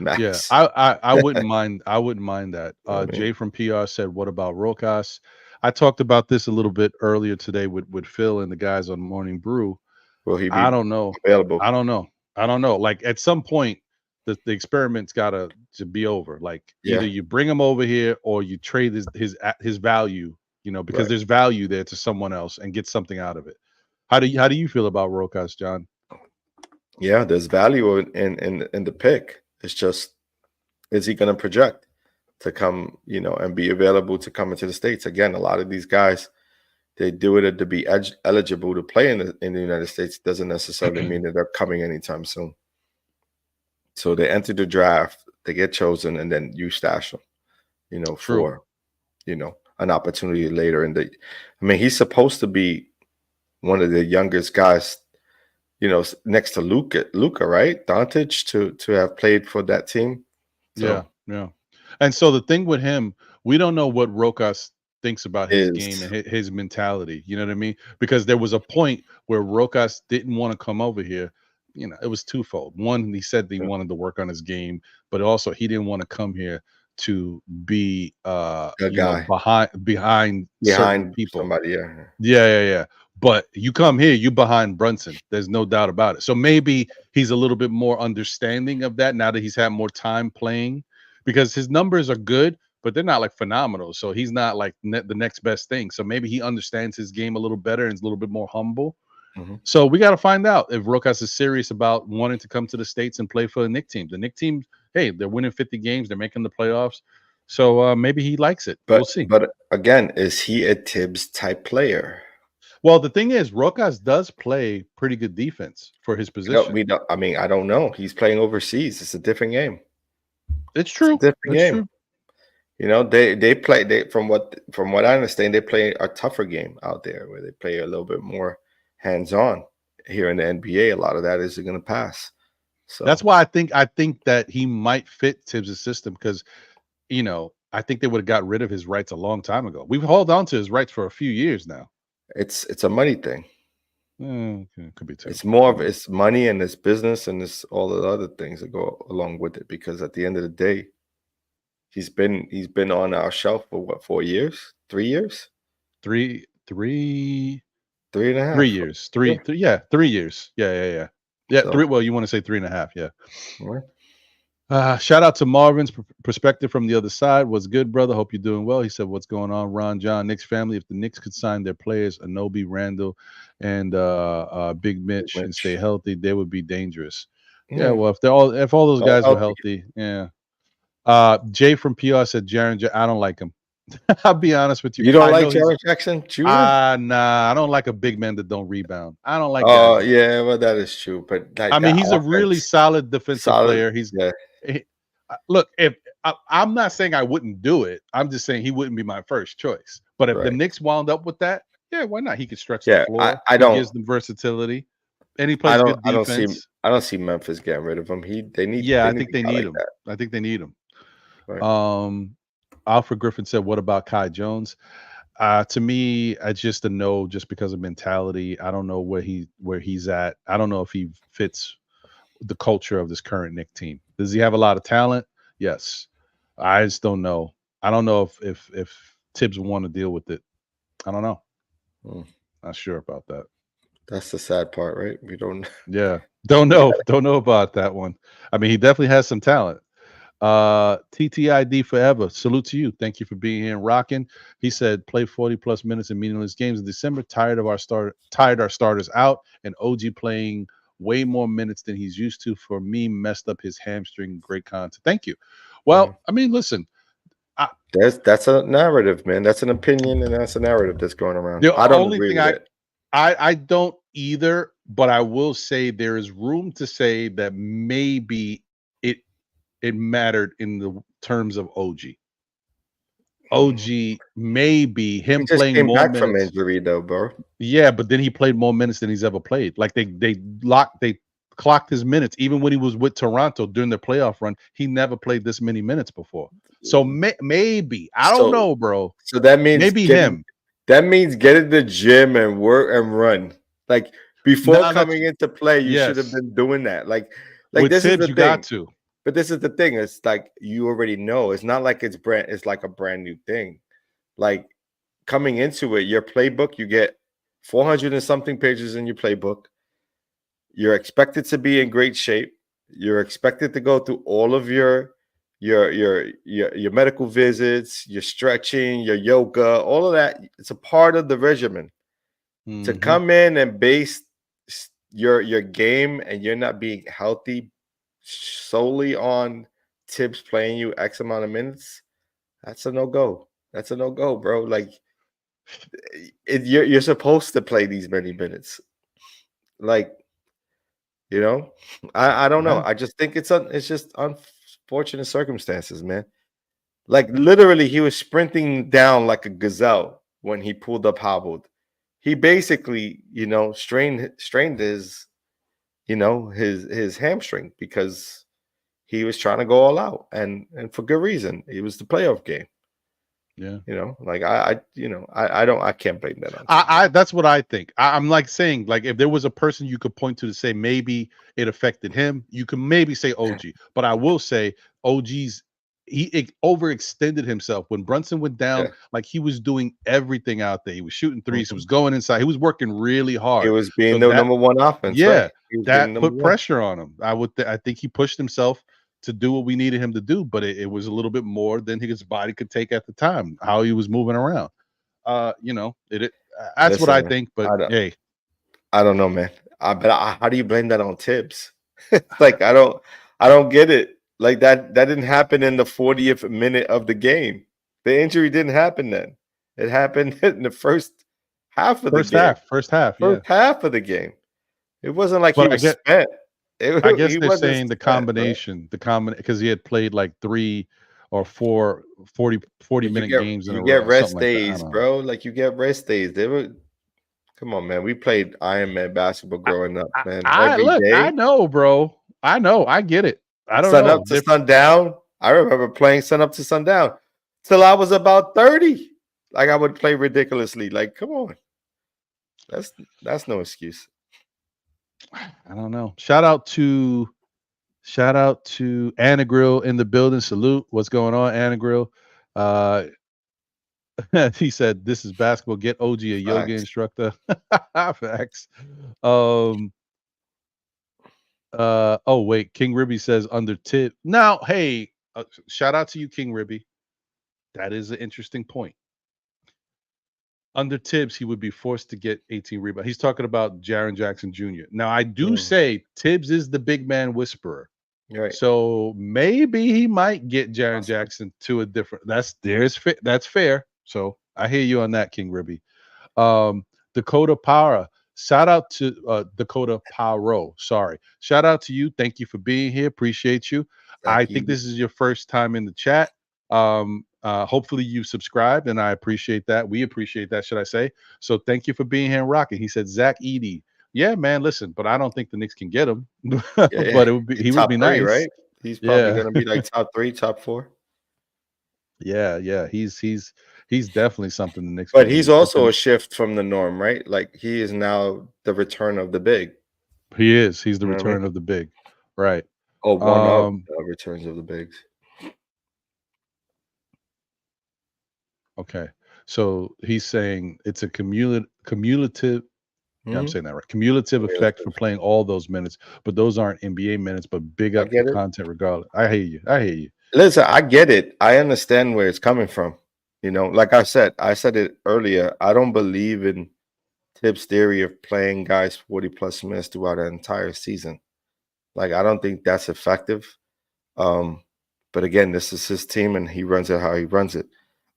max. Yeah, I wouldn't mind. I wouldn't mind that. Jay from PR said, "What about Rokas?" I talked about this a little bit earlier today with Phil and the guys on Morning Brew. Will he be I don't know. Available? I don't know. Like at some point, the experiment's got to be over. Like either you bring him over here or you trade his value. Because there's value there to someone else and get something out of it. How do you feel about Rokas, John? Yeah, there's value in the pick. It's just, is he going to project to come, and be available to come into the States? Again, a lot of these guys, they do it to be eligible to play in the United States. Doesn't necessarily mean that they're coming anytime soon. So they enter the draft, they get chosen, and then you stash them, for, an opportunity later he's supposed to be one of the youngest guys, next to Luka, right? Doncic to have played for that team. So. Yeah. And so the thing with him, we don't know what Rokas thinks about his game and his mentality. You know what I mean? Because there was a point where Rokas didn't want to come over here. It was twofold. One, he said he wanted to work on his game, but also he didn't want to come here to be guy behind certain people. somebody. Yeah. But you come here, you behind Brunson. There's no doubt about it. So maybe he's a little bit more understanding of that now that he's had more time playing, because his numbers are good, but they're not like phenomenal. So he's not like the next best thing. So maybe he understands his game a little better and is a little bit more humble. So we got to find out if Rokas is serious about wanting to come to the States and play for the Knicks team. The Knicks team, hey, they're winning 50 games. They're making the playoffs. So maybe he likes it. We'll see. But again, is he a Tibbs type player? Well, the thing is, Rokas does play pretty good defense for his position. I mean, I don't know. He's playing overseas. It's a different game. It's true. It's a different game. True. You know, they play from what I understand, they play a tougher game out there where they play a little bit more hands-on. Here in the NBA, a lot of that is going to pass. So that's why I think that he might fit Tibbs' system, because, you know, I think they would have got rid of his rights a long time ago. We've held on to his rights for a few years now. It's a money thing. Okay. Could be too. It's more of it's money and it's business and it's all the other things that go along with it. Because at the end of the day, he's been on our shelf for what, 4 years, 3 years, 3.5, 3 years, 3 years. Yeah. So, 3. Well, you want to say 3.5? Yeah. Right. Shout out to Marvin's perspective from the other side. What's good, brother? Hope you're doing well. He said, what's going on, Ron, John, Knicks family? If the Knicks could sign their players, Anobi, Randle, and Big Mitch, and stay healthy, they would be dangerous. Yeah, well, if all those guys were healthy, yeah. Jay from PR said, Jaren, I don't like him. I'll be honest with you. You don't like Jaren Jackson? Nah, I don't like a big man that don't rebound. I don't like. Oh, yeah, well, that is true. But I mean, he's a really solid defensive player. He's look. If I'm not saying I wouldn't do it, I'm just saying he wouldn't be my first choice. But if the Knicks wound up with that, yeah, why not? He could stretch the floor. I don't. He gives them versatility, and he plays good defense. I don't see Memphis getting rid of him. They need. Yeah, I think they need him. I think they need him. Right. Alfred Griffin said, what about Kai Jones? To me, it's just a no, just because of mentality. I don't know where he's at. I don't know if he fits the culture of this current Knicks team. Does he have a lot of talent? Yes. I just don't know. I don't know if Tibbs will want to deal with it. I don't know. Not sure about that. That's the sad part, right? We don't. Yeah. Don't know about that one. I mean, he definitely has some talent. TTID forever. Salute to you. Thank you for being here and rocking. He said, play 40+ minutes in meaningless games in December. Tired our starters out, and OG playing way more minutes than he's used to. For me, messed up his hamstring. Great content. Thank you. Well, I mean, listen. That's a narrative, man. That's an opinion, and that's a narrative that's going around. I don't agree with it. I don't either, but I will say there is room to say that maybe it mattered in the terms of OG. OG maybe him playing more minutes from injury though, bro. Yeah, but then he played more minutes than he's ever played. Like they clocked his minutes. Even when he was with Toronto during the playoff run, he never played this many minutes before. So maybe I don't know, bro. So that means maybe him. That means get in the gym and work and run. Like before coming into play, you should have been doing that. Like with this Tibbs, is the you thing. got to. But this is the thing. It's like you already know. It's not like it's like a brand new thing. Like coming into it, your playbook, you get 400 and something pages in your playbook. You're expected to be in great shape. You're expected to go through all of your medical visits, your stretching, your yoga, all of that. It's a part of the regimen. To come in and base your game and you're not being healthy solely on Tibbs playing you X amount of minutes, that's a no-go. That's a no-go, bro. Like you're supposed to play these many minutes. Like, you know, I don't know. I just think it's just unfortunate circumstances, man. Like literally he was sprinting down like a gazelle when he pulled up hobbled. He basically, you know, strained his his hamstring because he was trying to go all out and for good reason. It was the playoff game. Yeah. You know, like I can't blame that on I that's what I think. I'm like saying, like, if there was a person you could point to say maybe it affected him, you could maybe say OG. But I will say OG's he overextended himself when Brunson went down. Yeah. Like he was doing everything out there. He was shooting threes. He was going inside. He was working really hard. It was being So the number one offense. Yeah, right? He was that being number put one. pressure on him. I think he pushed himself to do what we needed him to do, but it was a little bit more than his body could take at the time. How he was moving around. You know, that's what I think. But hey, I don't know, man. How do you blame that on Tibbs? Like I don't get it. Like that didn't happen in the 40th minute of the game. The injury didn't happen then. It happened in the first half of the game. First half of the game. It wasn't like But he was spent. I guess they're saying the combination, because he had played like 3 or 4 40-minute games in a row. You get rest like days, bro. Like you get rest days. Come on, man. We played Iron Man basketball growing up, man. Every day. I know, bro. I know. I get it. I don't know. Sun up to sundown. I remember playing sun up to sundown till I was about 30. Like I would play ridiculously. Like, come on. That's no excuse. I don't know. Shout out to Anna Grill in the building. Salute. What's going on, Anna Grill? He said, "This is basketball. Get OG a yoga instructor." Facts. Oh wait, King Ribby says under tip. Now, hey, shout out to you, King Ribby. That is an interesting point. Under Tibbs, he would be forced to get 18 rebounds. He's talking about Jaren Jackson Jr. Now, I do say Tibbs is the big man whisperer. Right. So maybe he might get Jaren Jackson to a different. That's fair. So I hear you on that, King Ribby. Dakota Para. Shout out to Dakota Paro. Sorry. Shout out to you. Thank you for being here. Appreciate you. I think this is your first time in the chat. Hopefully you subscribed, and I appreciate that. We appreciate that, should I say. So thank you for being here and rocking. He said Zach Edey. Yeah, man, listen, but I don't think the Knicks can get him. But it would be he would be nice, right? He's probably gonna be like top 3, top 4. Yeah. He's definitely something the Knicks. But he's also a shift from the norm, right? Like he is now the return of the big. He is. He's the return of the big. Right. Oh, one of returns of the bigs. Okay. So he's saying it's a cumulative. Yeah, I'm saying that right. Cumulative effect for playing all those minutes, but those aren't NBA minutes. But big up the content regardless. I hear you. Listen, I get it. I understand where it's coming from. You know, like I said it earlier. I don't believe in Tibbs' theory of playing guys 40+ minutes throughout an entire season. Like I don't think that's effective. But again, this is his team, and he runs it how he runs it.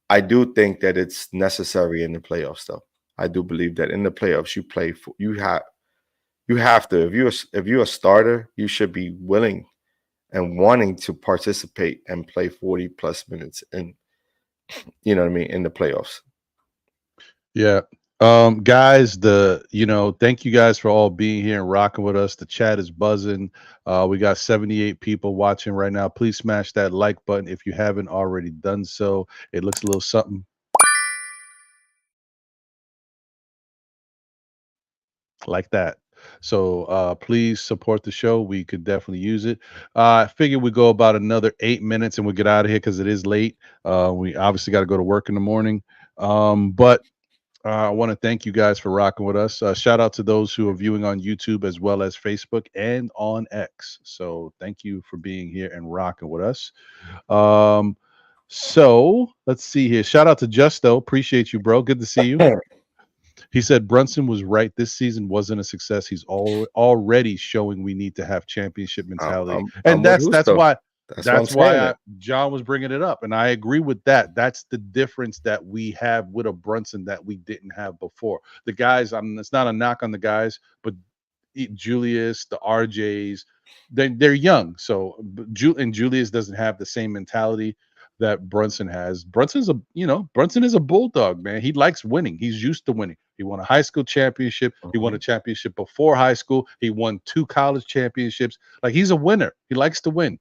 I do think that it's necessary in the playoffs, though. I do believe that in the playoffs, you have to. If you're a starter, you should be willing and wanting to participate and play 40+ minutes in, you know what I mean, in the playoffs. Yeah. Guys, thank you guys for all being here and rocking with us. The chat is buzzing. We got 78 people watching right now. Please smash that like button if you haven't already done so. It looks a little something like that. So please support the show. We could definitely use it. I figure we go about another 8 minutes and we'll get out of here because it is late. We obviously got to go to work in the morning. But I want to thank you guys for rocking with us. Shout out to those who are viewing on YouTube as well as Facebook and on X. So thank you for being here and rocking with us. So let's see here. Shout out to Justo. Appreciate you, bro. Good to see you. He said Brunson was right. This season wasn't a success. He's already showing we need to have championship mentality. That's why John was bringing it up. And I agree with that. That's the difference that we have with a Brunson that we didn't have before. The guys, it's not a knock on the guys, but Julius, the RJs, they're young. So, and Julius doesn't have the same mentality that Brunson has. Brunson is a bulldog, man. He likes winning. He's used to winning. He won a high school championship. He won a championship before high school. He won 2 college championships. Like, he's a winner. He likes to win.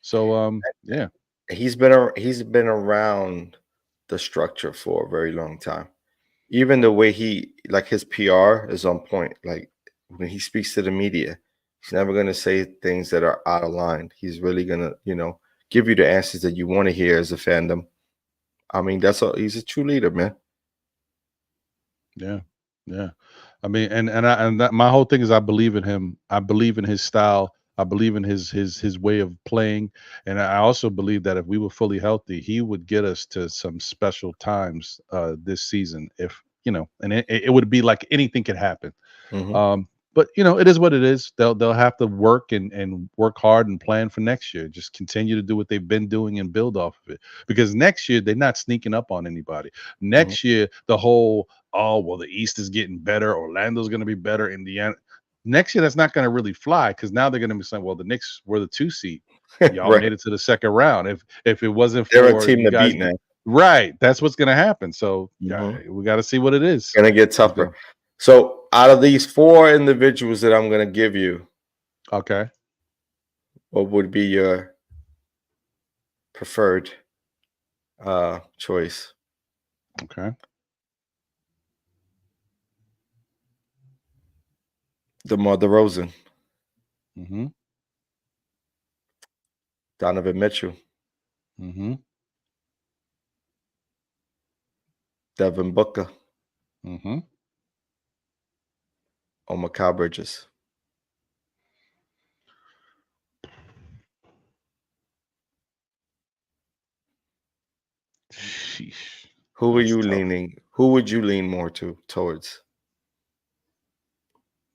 So yeah, he's been around the structure for a very long time. Even the way his PR is on point. Like when he speaks to the media, he's never going to say things that are out of line. He's really going to, give you the answers that you want to hear as a fandom. I mean, he's a true leader, man. Yeah, yeah. I mean, and that my whole thing is I believe in him. I believe in his style. I believe in his way of playing, and I also believe that if we were fully healthy, he would get us to some special times this season. If and it would be like anything could happen. But it is what it is. They'll have to work and work hard and plan for next year. Just continue to do what they've been doing and build off of it. Because next year they're not sneaking up on anybody. Next year the whole the East is getting better. Orlando's going to be better. Indiana. Next year that's not going to really fly because now they're going to be saying, well, the Knicks were the 2 seed. Y'all Right. made it to the second round. If it wasn't for They're a team you to guys, beat now. right? That's what's going to happen. So we got to see what it is. It's gonna get tougher. So out of these 4 individuals that I'm gonna give you, Okay. what would be your preferred choice? Okay. DeMar DeRozan, Mm-hmm. Donovan Mitchell, Mm-hmm. Devin Booker, Mm-hmm. or Mikal Bridges. Sheesh. Who are That's you tough. leaning? Who would you lean more towards?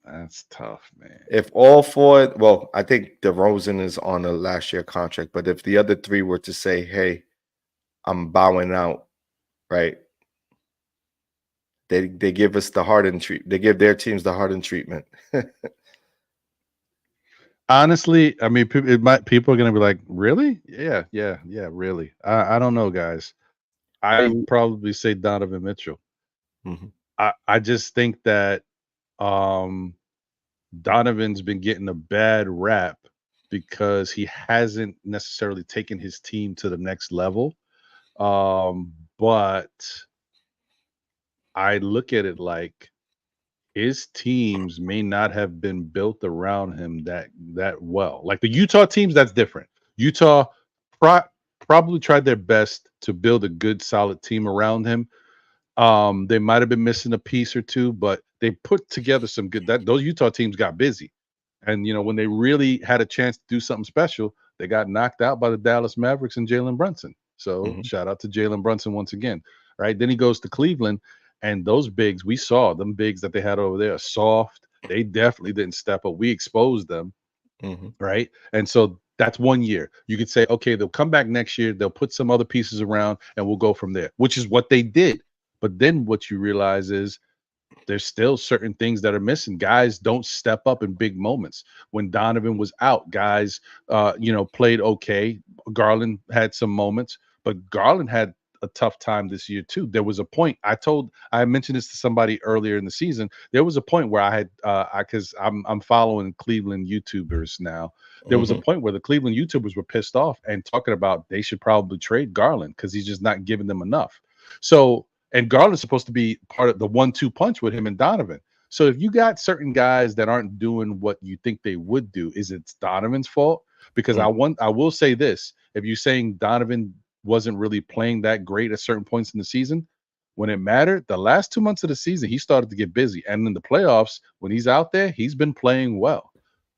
That's tough, man. If all 4, well, I think DeRozan is on a last year contract, but if the other 3 were to say, "Hey, I'm bowing out," right? They give us the Harden treat. They give their teams the Harden treatment. Honestly, I mean, people are gonna be like, "Really? Yeah, really." I don't know, guys. I would probably say Donovan Mitchell. Mhm. I just think that Donovan's been getting a bad rap because he hasn't necessarily taken his team to the next level. But I look at it like his teams may not have been built around him that well. Like the Utah teams, that's different. Utah probably tried their best to build a good, solid team around him. They might have been missing a piece or two, but they put together some good. Those Utah teams got busy, and when they really had a chance to do something special, they got knocked out by the Dallas Mavericks and Jalen Brunson. So shout out to Jalen Brunson once again. Right, then he goes to Cleveland. And those bigs, we saw them bigs that they had over there are soft. They definitely didn't step up. We exposed them, right? And so that's 1 year. You could say, okay, they'll come back next year. They'll put some other pieces around, and we'll go from there, which is what they did. But then what you realize is there's still certain things that are missing. Guys don't step up in big moments. When Donovan was out, guys, played okay. Garland had some moments, but Garland had a tough time this year too. There was a point I mentioned this to somebody earlier in the season. There was a point where I had because I'm following Cleveland YouTubers now. There was a point where the Cleveland YouTubers were pissed off and talking about they should probably trade Garland because he's just not giving them enough. So and Garland's supposed to be part of the 1-2 punch with him and Donovan. So if you got certain guys that aren't doing what you think they would do, is it Donovan's fault? Because I will say this: if you're saying Donovan wasn't really playing that great at certain points in the season, when it mattered, the last 2 months of the season, he started to get busy. And in the playoffs, when he's out there, he's been playing well.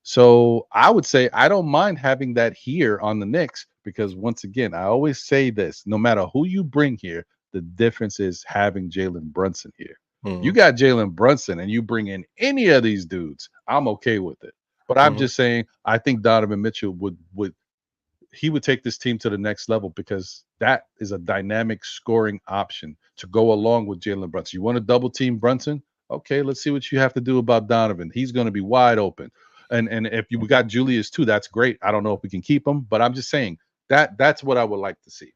So I would say I don't mind having that here on the Knicks because once again, I always say this, no matter who you bring here, the difference is having Jalen Brunson here. You got Jalen Brunson and you bring in any of these dudes, I'm okay with it. But I'm just saying, I think Donovan Mitchell would take this team to the next level because that is a dynamic scoring option to go along with Jalen Brunson. You want to double team Brunson? Okay, let's see what you have to do about Donovan. He's going to be wide open. And if we got Julius too, that's great. I don't know if we can keep him, but I'm just saying that's what I would like to see.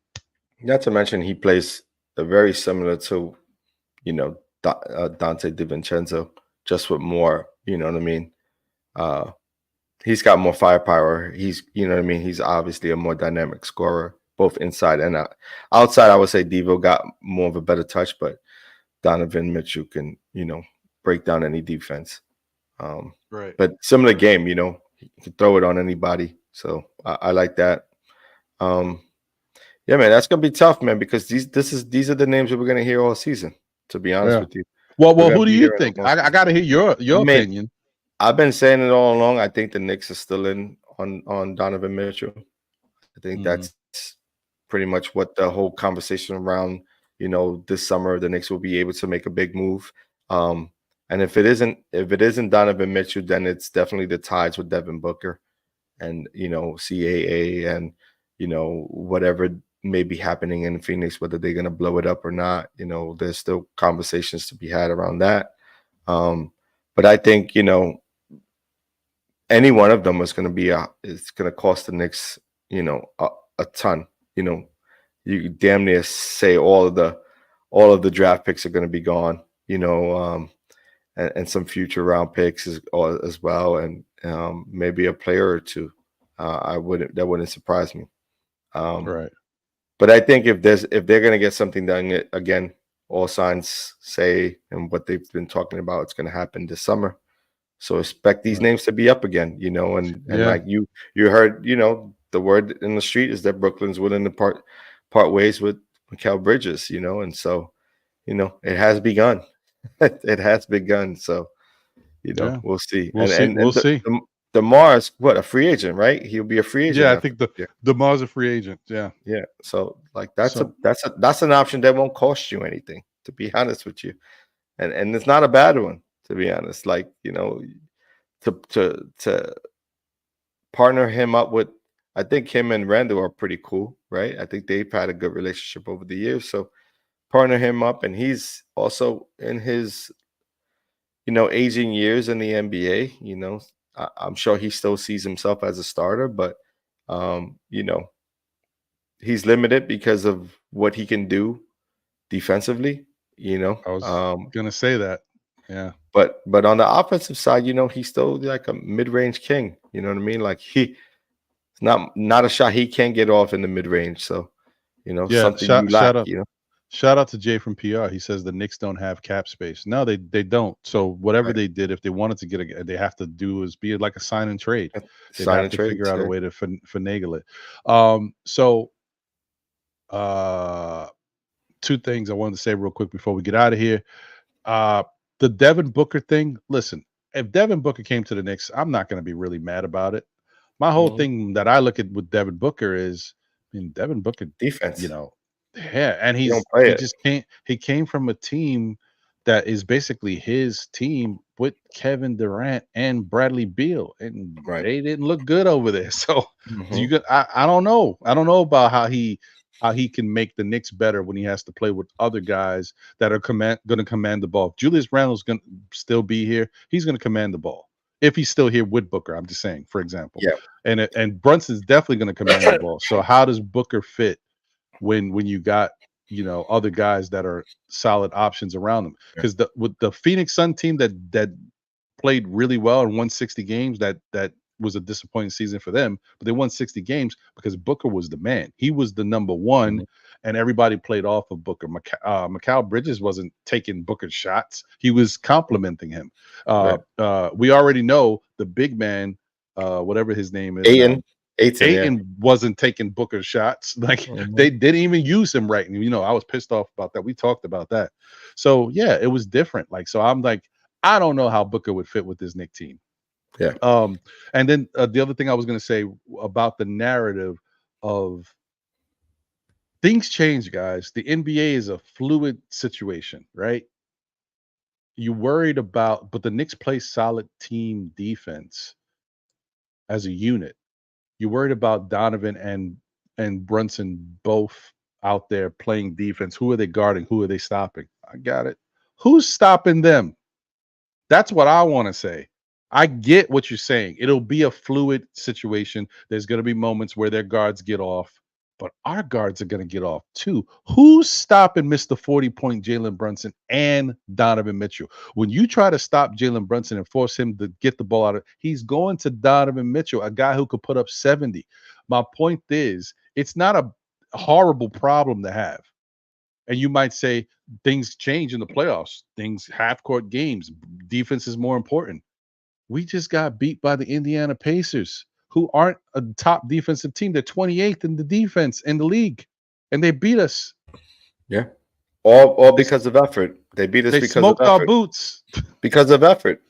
Not to mention he plays very similar to, Dante DiVincenzo, just with more, you know what I mean? He's got more firepower. He's, he's obviously a more dynamic scorer, both inside and out. Outside, I would say Devo got more of a better touch, but Donovan Mitchell can, break down any defense. Right. But similar game, he can throw it on anybody. So I like that. Yeah, man, that's gonna be tough, man, because these are the names that we're gonna hear all season. To be honest Yeah. with you, Well, We're gonna who do be you hearing think? them all I season. got to hear your I mean, opinion. I've been saying it all along. I think the Knicks are still in on Donovan Mitchell. I think Mhm. that's pretty much what the whole conversation around, this summer the Knicks will be able to make a big move. And if it isn't Donovan Mitchell, then it's definitely the ties with Devin Booker and CAA and whatever may be happening in Phoenix, whether they're gonna blow it up or not. There's still conversations to be had around that. But I think any one of them is going to be it's going to cost the Knicks a ton. You damn near say all of the draft picks are going to be gone. And some future round picks as well, and maybe a player or two. That wouldn't surprise me. Right. But I think if they're going to get something done, again, all signs say, and what they've been talking about, it's going to happen this summer. So expect these names to be up again, and Yeah. like you heard, the word in the street is that Brooklyn's willing to part ways with Mikal Bridges, and so, it has begun. It has begun. So, Yeah. we'll see. We'll see. We'll see. DeMar's a free agent, right? He'll be a free agent. Yeah, I think DeMar's a free agent. Yeah. Yeah. So like that's an option that won't cost you anything, to be honest with you. And it's not a bad one, to be honest. Like, to partner him up with, I think him and Randle are pretty cool, right? I think they've had a good relationship over the years. So partner him up, and he's also in his aging years in the NBA. I'm sure he still sees himself as a starter, but he's limited because of what he can do defensively. I was gonna say that. Yeah. But on the offensive side, he's still like a mid-range king. You know what I mean? Like it's not a shot he can't get off in the mid-range. So, something you lack. Shout out to Jay from PR. He says the Knicks don't have cap space. No, they don't. So whatever they did, if they wanted to get they have to do is be like a sign and trade. They have to figure out a way to finagle it. So two things I wanted to say real quick before we get out of here. The Devin Booker thing. Listen, if Devin Booker came to the Knicks, I'm not going to be really mad about it. My whole thing that I look at with Devin Booker is, Devin Booker defense. Yeah, and he came from a team that is basically his team with Kevin Durant and Bradley Beal, and they didn't look good over there. So I don't know. I don't know about how he can make the Knicks better when he has to play with other guys that are going to command the ball. If Julius Randle's going to still be here, he's going to command the ball. If he's still here with Booker, I'm just saying, for example. Yeah. And Brunson's definitely going to command the ball. So how does Booker fit when you got other guys that are solid options around them? Because with the Phoenix Sun team that played really well and won 60 games, that was a disappointing season for them, but they won 60 games because Booker was the man. He was the number one, and everybody played off of Booker. Mikal Bridges wasn't taking Booker's shots. He was complimenting him. We already know the big man, whatever his name is, Ayton wasn't taking Booker's shots. Like they didn't even use him right. And I was pissed off about that. We talked about that. So yeah, it was different. Like, so I'm like, I don't know how Booker would fit with this Knicks team. Yeah. And then the other thing I was going to say about the narrative of things change, guys. The NBA is a fluid situation, right? You worried about, but the Knicks play solid team defense as a unit. You worried about Donovan and Brunson both out there playing defense. Who are they guarding? Who are they stopping? I got it. Who's stopping them? That's what I want to say. I get what you're saying. It'll be a fluid situation. There's going to be moments where their guards get off, but our guards are going to get off too. Who's stopping Mr. 40-point Jalen Brunson and Donovan Mitchell? When you try to stop Jalen Brunson and force him to get the ball out of, he's going to Donovan Mitchell, a guy who could put up 70. My point is, it's not a horrible problem to have. And you might say things change in the playoffs. Things, half-court games, defense is more important. We just got beat by the Indiana Pacers, who aren't a top defensive team. They're 28th in the defense in the league, and they beat us. Yeah, all because of effort. They beat us They because of smoked our effort. boots. Because of effort.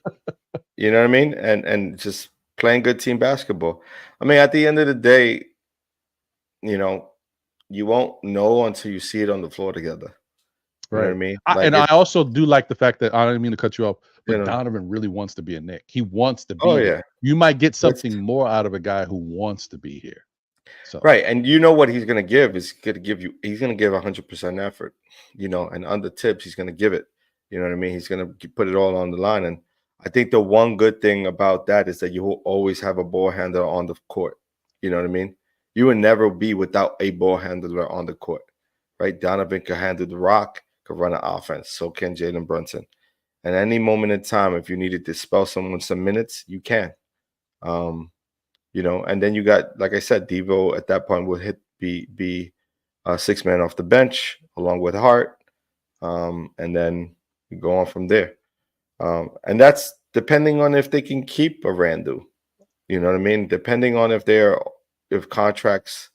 You know what I mean? And just playing good team basketball. I mean, at the end of the day, you know, you won't know until you see it on the floor together. You know what I mean? I also do like the fact that I don't mean to cut you off, but You know. Donovan really wants to be a Knick. He wants to be. Oh, here. yeah. You might get That's- something more out of a guy who wants to be here. So Right, and you know what he's going to give is going to give you. He's going to give 100% effort, you know, and under tips he's going to give it. You know what I mean? He's going to put it all on the line, and I think the one good thing about that is that you will always have a ball handler on the court. You know what I mean? You will never be without a ball handler on the court, right? Donovan can handle the rock, can run an offense. So can Jalen Brunson. And any moment in time, if you needed to spell someone some minutes, you can. You know, and then you got, like I said, Devo at that point would be a 6-man off the bench along with Hart, and then you go on from there. And that's depending on if they can keep a Randle. You know what I mean? Depending on if contracts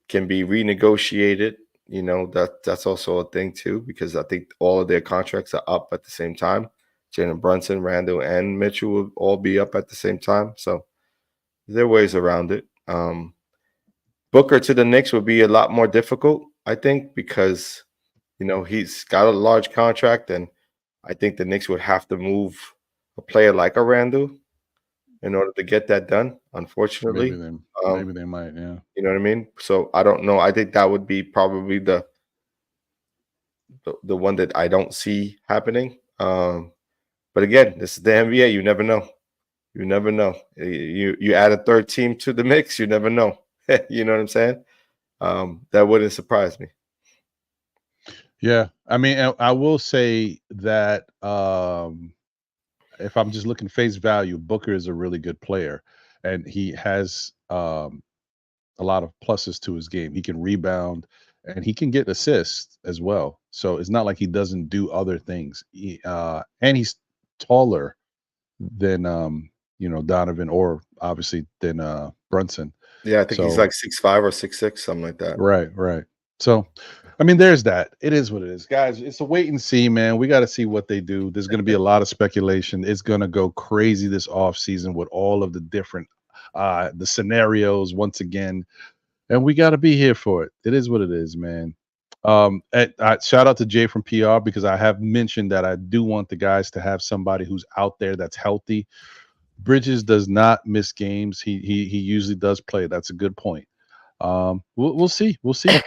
can be renegotiated. You know, that's also a thing too, because I think all of their contracts are up at the same time. Jalen Brunson, Randle, and Mitchell will all be up at the same time. So there are ways around it. Booker to the Knicks would be a lot more difficult, I think, because, you know, he's got a large contract, and I think the Knicks would have to move a player like a Randle in order to get that done, unfortunately. maybe they might, yeah. You know what I mean? So I don't know. I think that would be probably the one that I don't see happening. But again, this is the NBA. You never know. You never know. You add a third team to the mix, you never know. You know what I'm saying? That wouldn't surprise me. Yeah. I mean, I will say that if I'm just looking face value, Booker is a really good player, and he has a lot of pluses to his game. He can rebound, and he can get assists as well. So it's not like he doesn't do other things. And he's taller than you know, Donovan, or obviously than Brunson. Yeah, I think he's like 6'5" or 6'6", something like that. Right. So, I mean, there's that. It is what it is, guys. It's a wait and see, man. We got to see what they do. There's going to be a lot of speculation. It's going to go crazy this offseason with all of the different the scenarios once again, and we got to be here for it. It is what it is, man. Shout out to Jay from PR, because I have mentioned that I do want the guys to have somebody who's out there that's healthy. Bridges does not miss games. He usually does play. That's a good point. We'll see. Listen,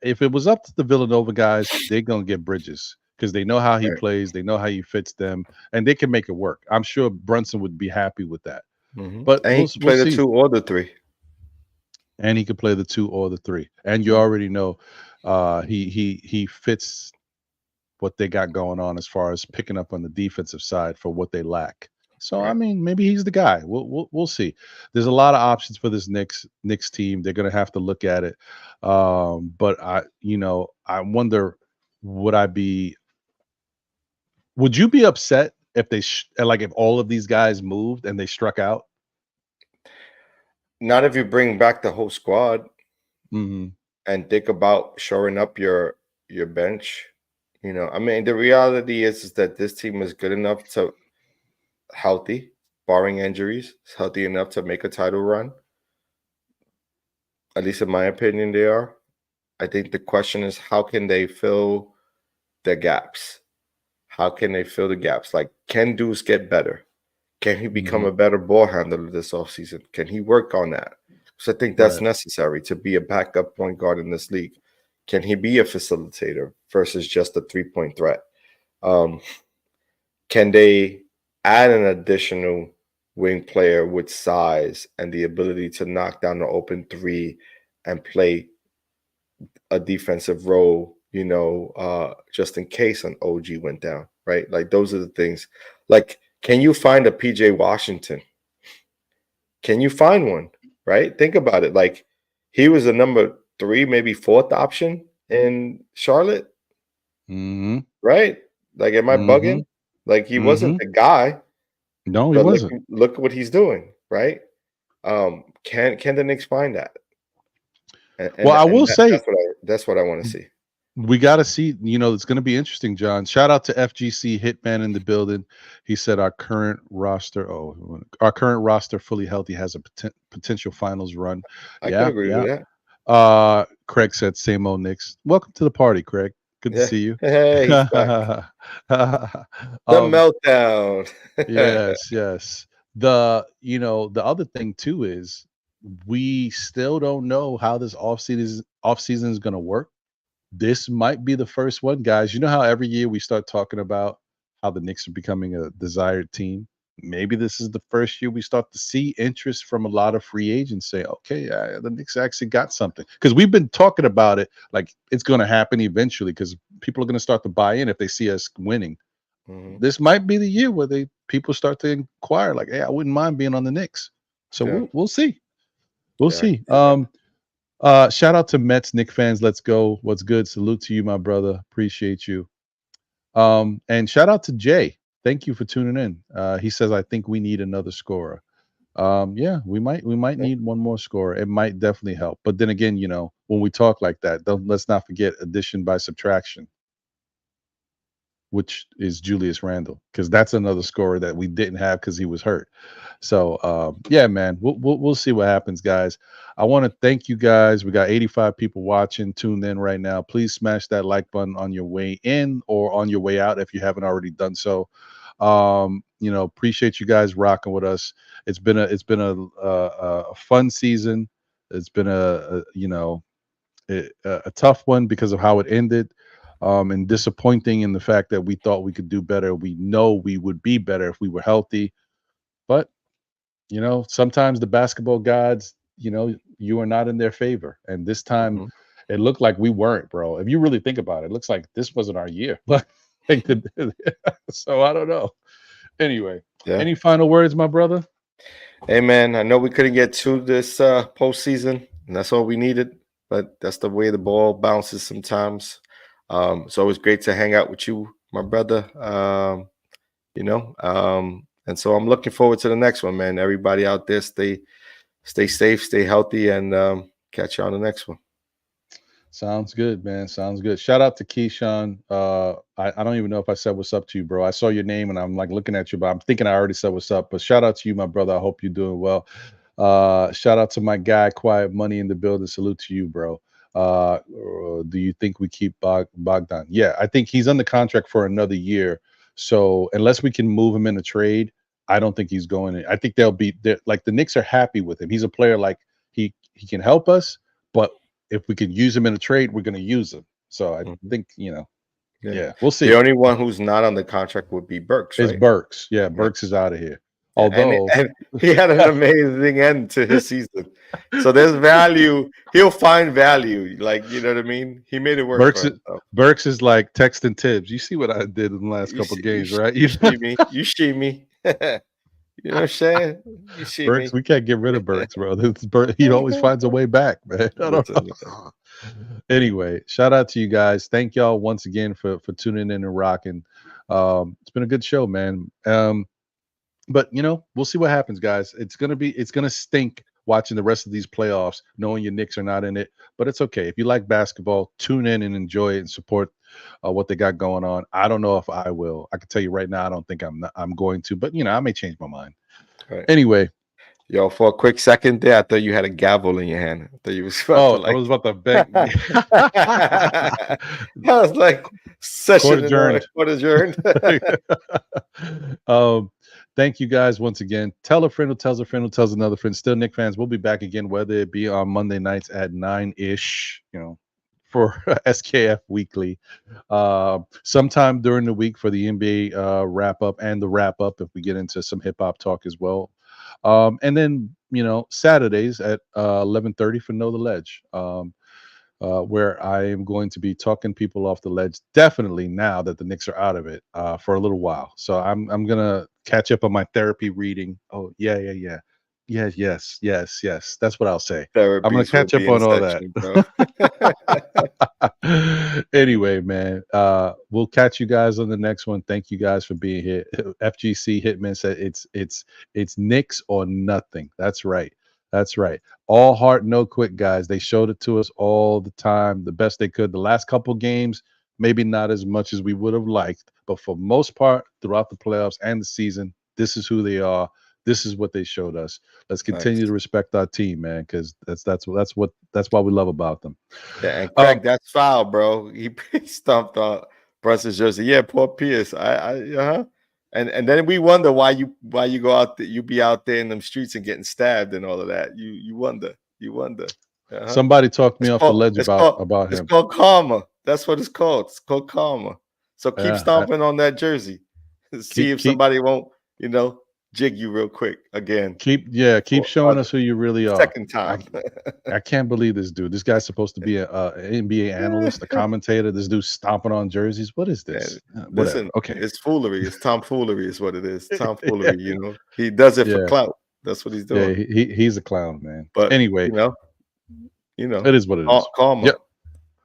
if it was up to the Villanova guys, they're gonna get Bridges, because they know how he plays, they know how he fits them, and they can make it work. I'm sure Brunson would be happy with that. But and he can play the 2 or the 3. And he could play the 2 or the 3. And you already know he fits what they got going on as far as picking up on the defensive side for what they lack. So I mean, maybe he's the guy. We'll see. There's a lot of options for this Knicks team. They're gonna have to look at it. But I wonder, would you be upset if they if all of these guys moved and they struck out? Not if you bring back the whole squad Mm-hmm. and think about shoring up your bench. You know, I mean, the reality is that this team is good enough to healthy, barring injuries, it's healthy enough to make a title run. At least in my opinion, they are. I think the question is, how can they fill the gaps? How can they fill the gaps? Like, can Deuce get better? Can he become a better ball handler this offseason? Can he work on that? Because I think that's necessary to be a backup point guard in this league. Can he be a facilitator versus just a 3-point threat? Can they add an additional wing player with size and the ability to knock down the open 3 and play a defensive role, you know, just in case an OG went down, right? Like, those are the things. Like, can you find a PJ Washington? Can you find one, right? Think about it. Like, he was a number 3, maybe 4th option in Charlotte, right? Like, am I bugging? Like, he wasn't the guy. No, he wasn't. Look what he's doing, right? Can the Knicks find that? Well, I will say that's what I want to see. we got to see. It's going to be interesting, John. Shout out to FGC Hitman in the building. He said our current roster fully healthy has a potential finals run. I can agree with that. Craig said same old Knicks. Welcome to the party, Craig. Good to see you. Hey, he's back. The meltdown. Yes. The other thing too is we still don't know how this offseason is going to work. This might be the first one, guys. You know how every year we start talking about how the Knicks are becoming a desired team? Maybe this is the first year we start to see interest from a lot of free agents say, okay, the Knicks actually got something. Because we've been talking about it like it's going to happen eventually because people are going to start to buy in if they see us winning. Mm-hmm. This might be the year where people start to inquire like, hey, I wouldn't mind being on the Knicks. So we'll see. We'll see. Shout out to Mets, Knicks fans. Let's go. What's good? Salute to you, my brother. Appreciate you. And shout out to Jay. Thank you for tuning in. He says, I think we need another scorer. Yeah, we might need one more scorer. It might definitely help. But then again, when we talk like that, let's not forget addition by subtraction, which is Julius Randle, because that's another scorer that we didn't have because he was hurt. So yeah, man, we'll see what happens, guys. I want to thank you guys. We got 85 people watching, tuned in right now. Please smash that like button on your way in or on your way out if you haven't already done so. Appreciate you guys rocking with us. It's been a fun season. It's been a tough one because of how it ended. And disappointing in the fact that we thought we could do better. We know we would be better if we were healthy. But, sometimes the basketball gods, you are not in their favor. And this time it looked like we weren't, bro. If you really think about it, it looks like this wasn't our year. So I don't know. Anyway, any final words, my brother? Hey, man, I know we couldn't get to this postseason, and that's all we needed. But that's the way the ball bounces sometimes. It's always great to hang out with you, my brother. And so I'm looking forward to the next one, man. Everybody out there, stay safe, stay healthy, and catch you on the next one. Sounds good, man. Sounds good. Shout out to Keyshawn. I don't even know if I said what's up to you, bro. I saw your name and I'm like looking at you, but I'm thinking I already said what's up. But shout out to you, my brother. I hope you're doing well. Shout out to my guy, Quiet Money in the building. Salute to you, bro. Do you think we keep Bogdan? Yeah, I think he's under contract for another year. So unless we can move him in a trade, I don't think he's going in. I think they'll be there. Like the Knicks are happy with him. He's a player like he can help us, but if we can use him in a trade, we're going to use him. So I think, yeah, we'll see. The only one who's not on the contract would be Burks, right? It's Burks. Yeah, Burks is out of here. Although and he had an amazing end to his season. So there's value. He'll find value. Like, you know what I mean? He made it work. Burks is like texting Tibbs. You see what I did in the last couple of games, right? You see me. You see me. You know what I'm saying? You see Burks, we can't get rid of Burks, bro. He always finds a way back, man. I don't know. Anyway, shout out to you guys. Thank y'all once again for tuning in and rocking. It's been a good show, man. But we'll see what happens, guys. It's gonna stink watching the rest of these playoffs, knowing your Knicks are not in it. But it's okay. If you like basketball, tune in and enjoy it and support what they got going on. I don't know if I will. I can tell you right now, I don't think I'm going to, but I may change my mind. Right. Anyway. Yo, for a quick second there, I thought you had a gavel in your hand. I thought you was I was about to beg. I was like, session adjourned. Thank you guys once again. Tell a friend who tells a friend who tells another friend. Still, Knicks fans, we'll be back again, whether it be on Monday nights at 9-ish, for SKF Weekly. Sometime during the week for the NBA wrap up and the wrap up if we get into some hip hop talk as well. And then, Saturdays at 11:30 for Know the Ledge, where I am going to be talking people off the ledge, definitely now that the Knicks are out of it, for a little while. So I'm going to catch up on my therapy reading. Oh, yeah. Yes. That's what I'll say. Therapies, I'm going to catch up on all that. Anyway, man, we'll catch you guys on the next one. Thank you guys for being here. FGC Hitman said it's Knicks or nothing. That's right. That's right. All heart, no quit, guys. They showed it to us all the time, the best they could. The last couple games, maybe not as much as we would have liked, but for most part, throughout the playoffs and the season, this is who they are. This is what they showed us. Let's continue to respect our team, man, because that's what we love about them. Yeah, and Craig, that's foul, bro. He stomped on Brunson's jersey. Yeah, poor Pierce. And then we wonder why you go out there, you be out there in them streets and getting stabbed and all of that. You wonder. Somebody talked me off the ledge about him. It's called karma. That's what it's called. It's called karma. So keep stomping on that jersy. See if somebody won't, jig you real quick again. Keep showing us who you really are. Second time. I can't believe this dude. This guy's supposed to be an NBA analyst, a commentator. This dude's stomping on jerseys. What is this? Listen, okay, it's foolery. It's tomfoolery is what it is. Tomfoolery, He does it for clout. That's what he's doing. Yeah, he's a clown, man. But anyway, it is what it is. Karma. Yep.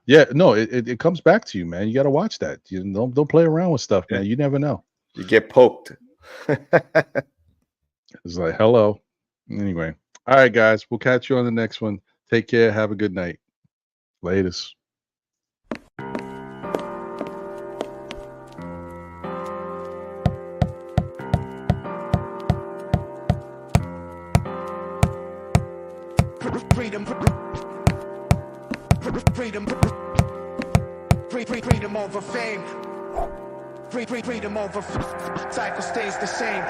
Yeah, no, it comes back to you, man. You got to watch that. Don't play around with stuff, man. You never know. You get poked. It's like, hello. Anyway. All right, guys. We'll catch you on the next one. Take care. Have a good night. Latest. Freedom over fame. Freedom over cycle stays the same.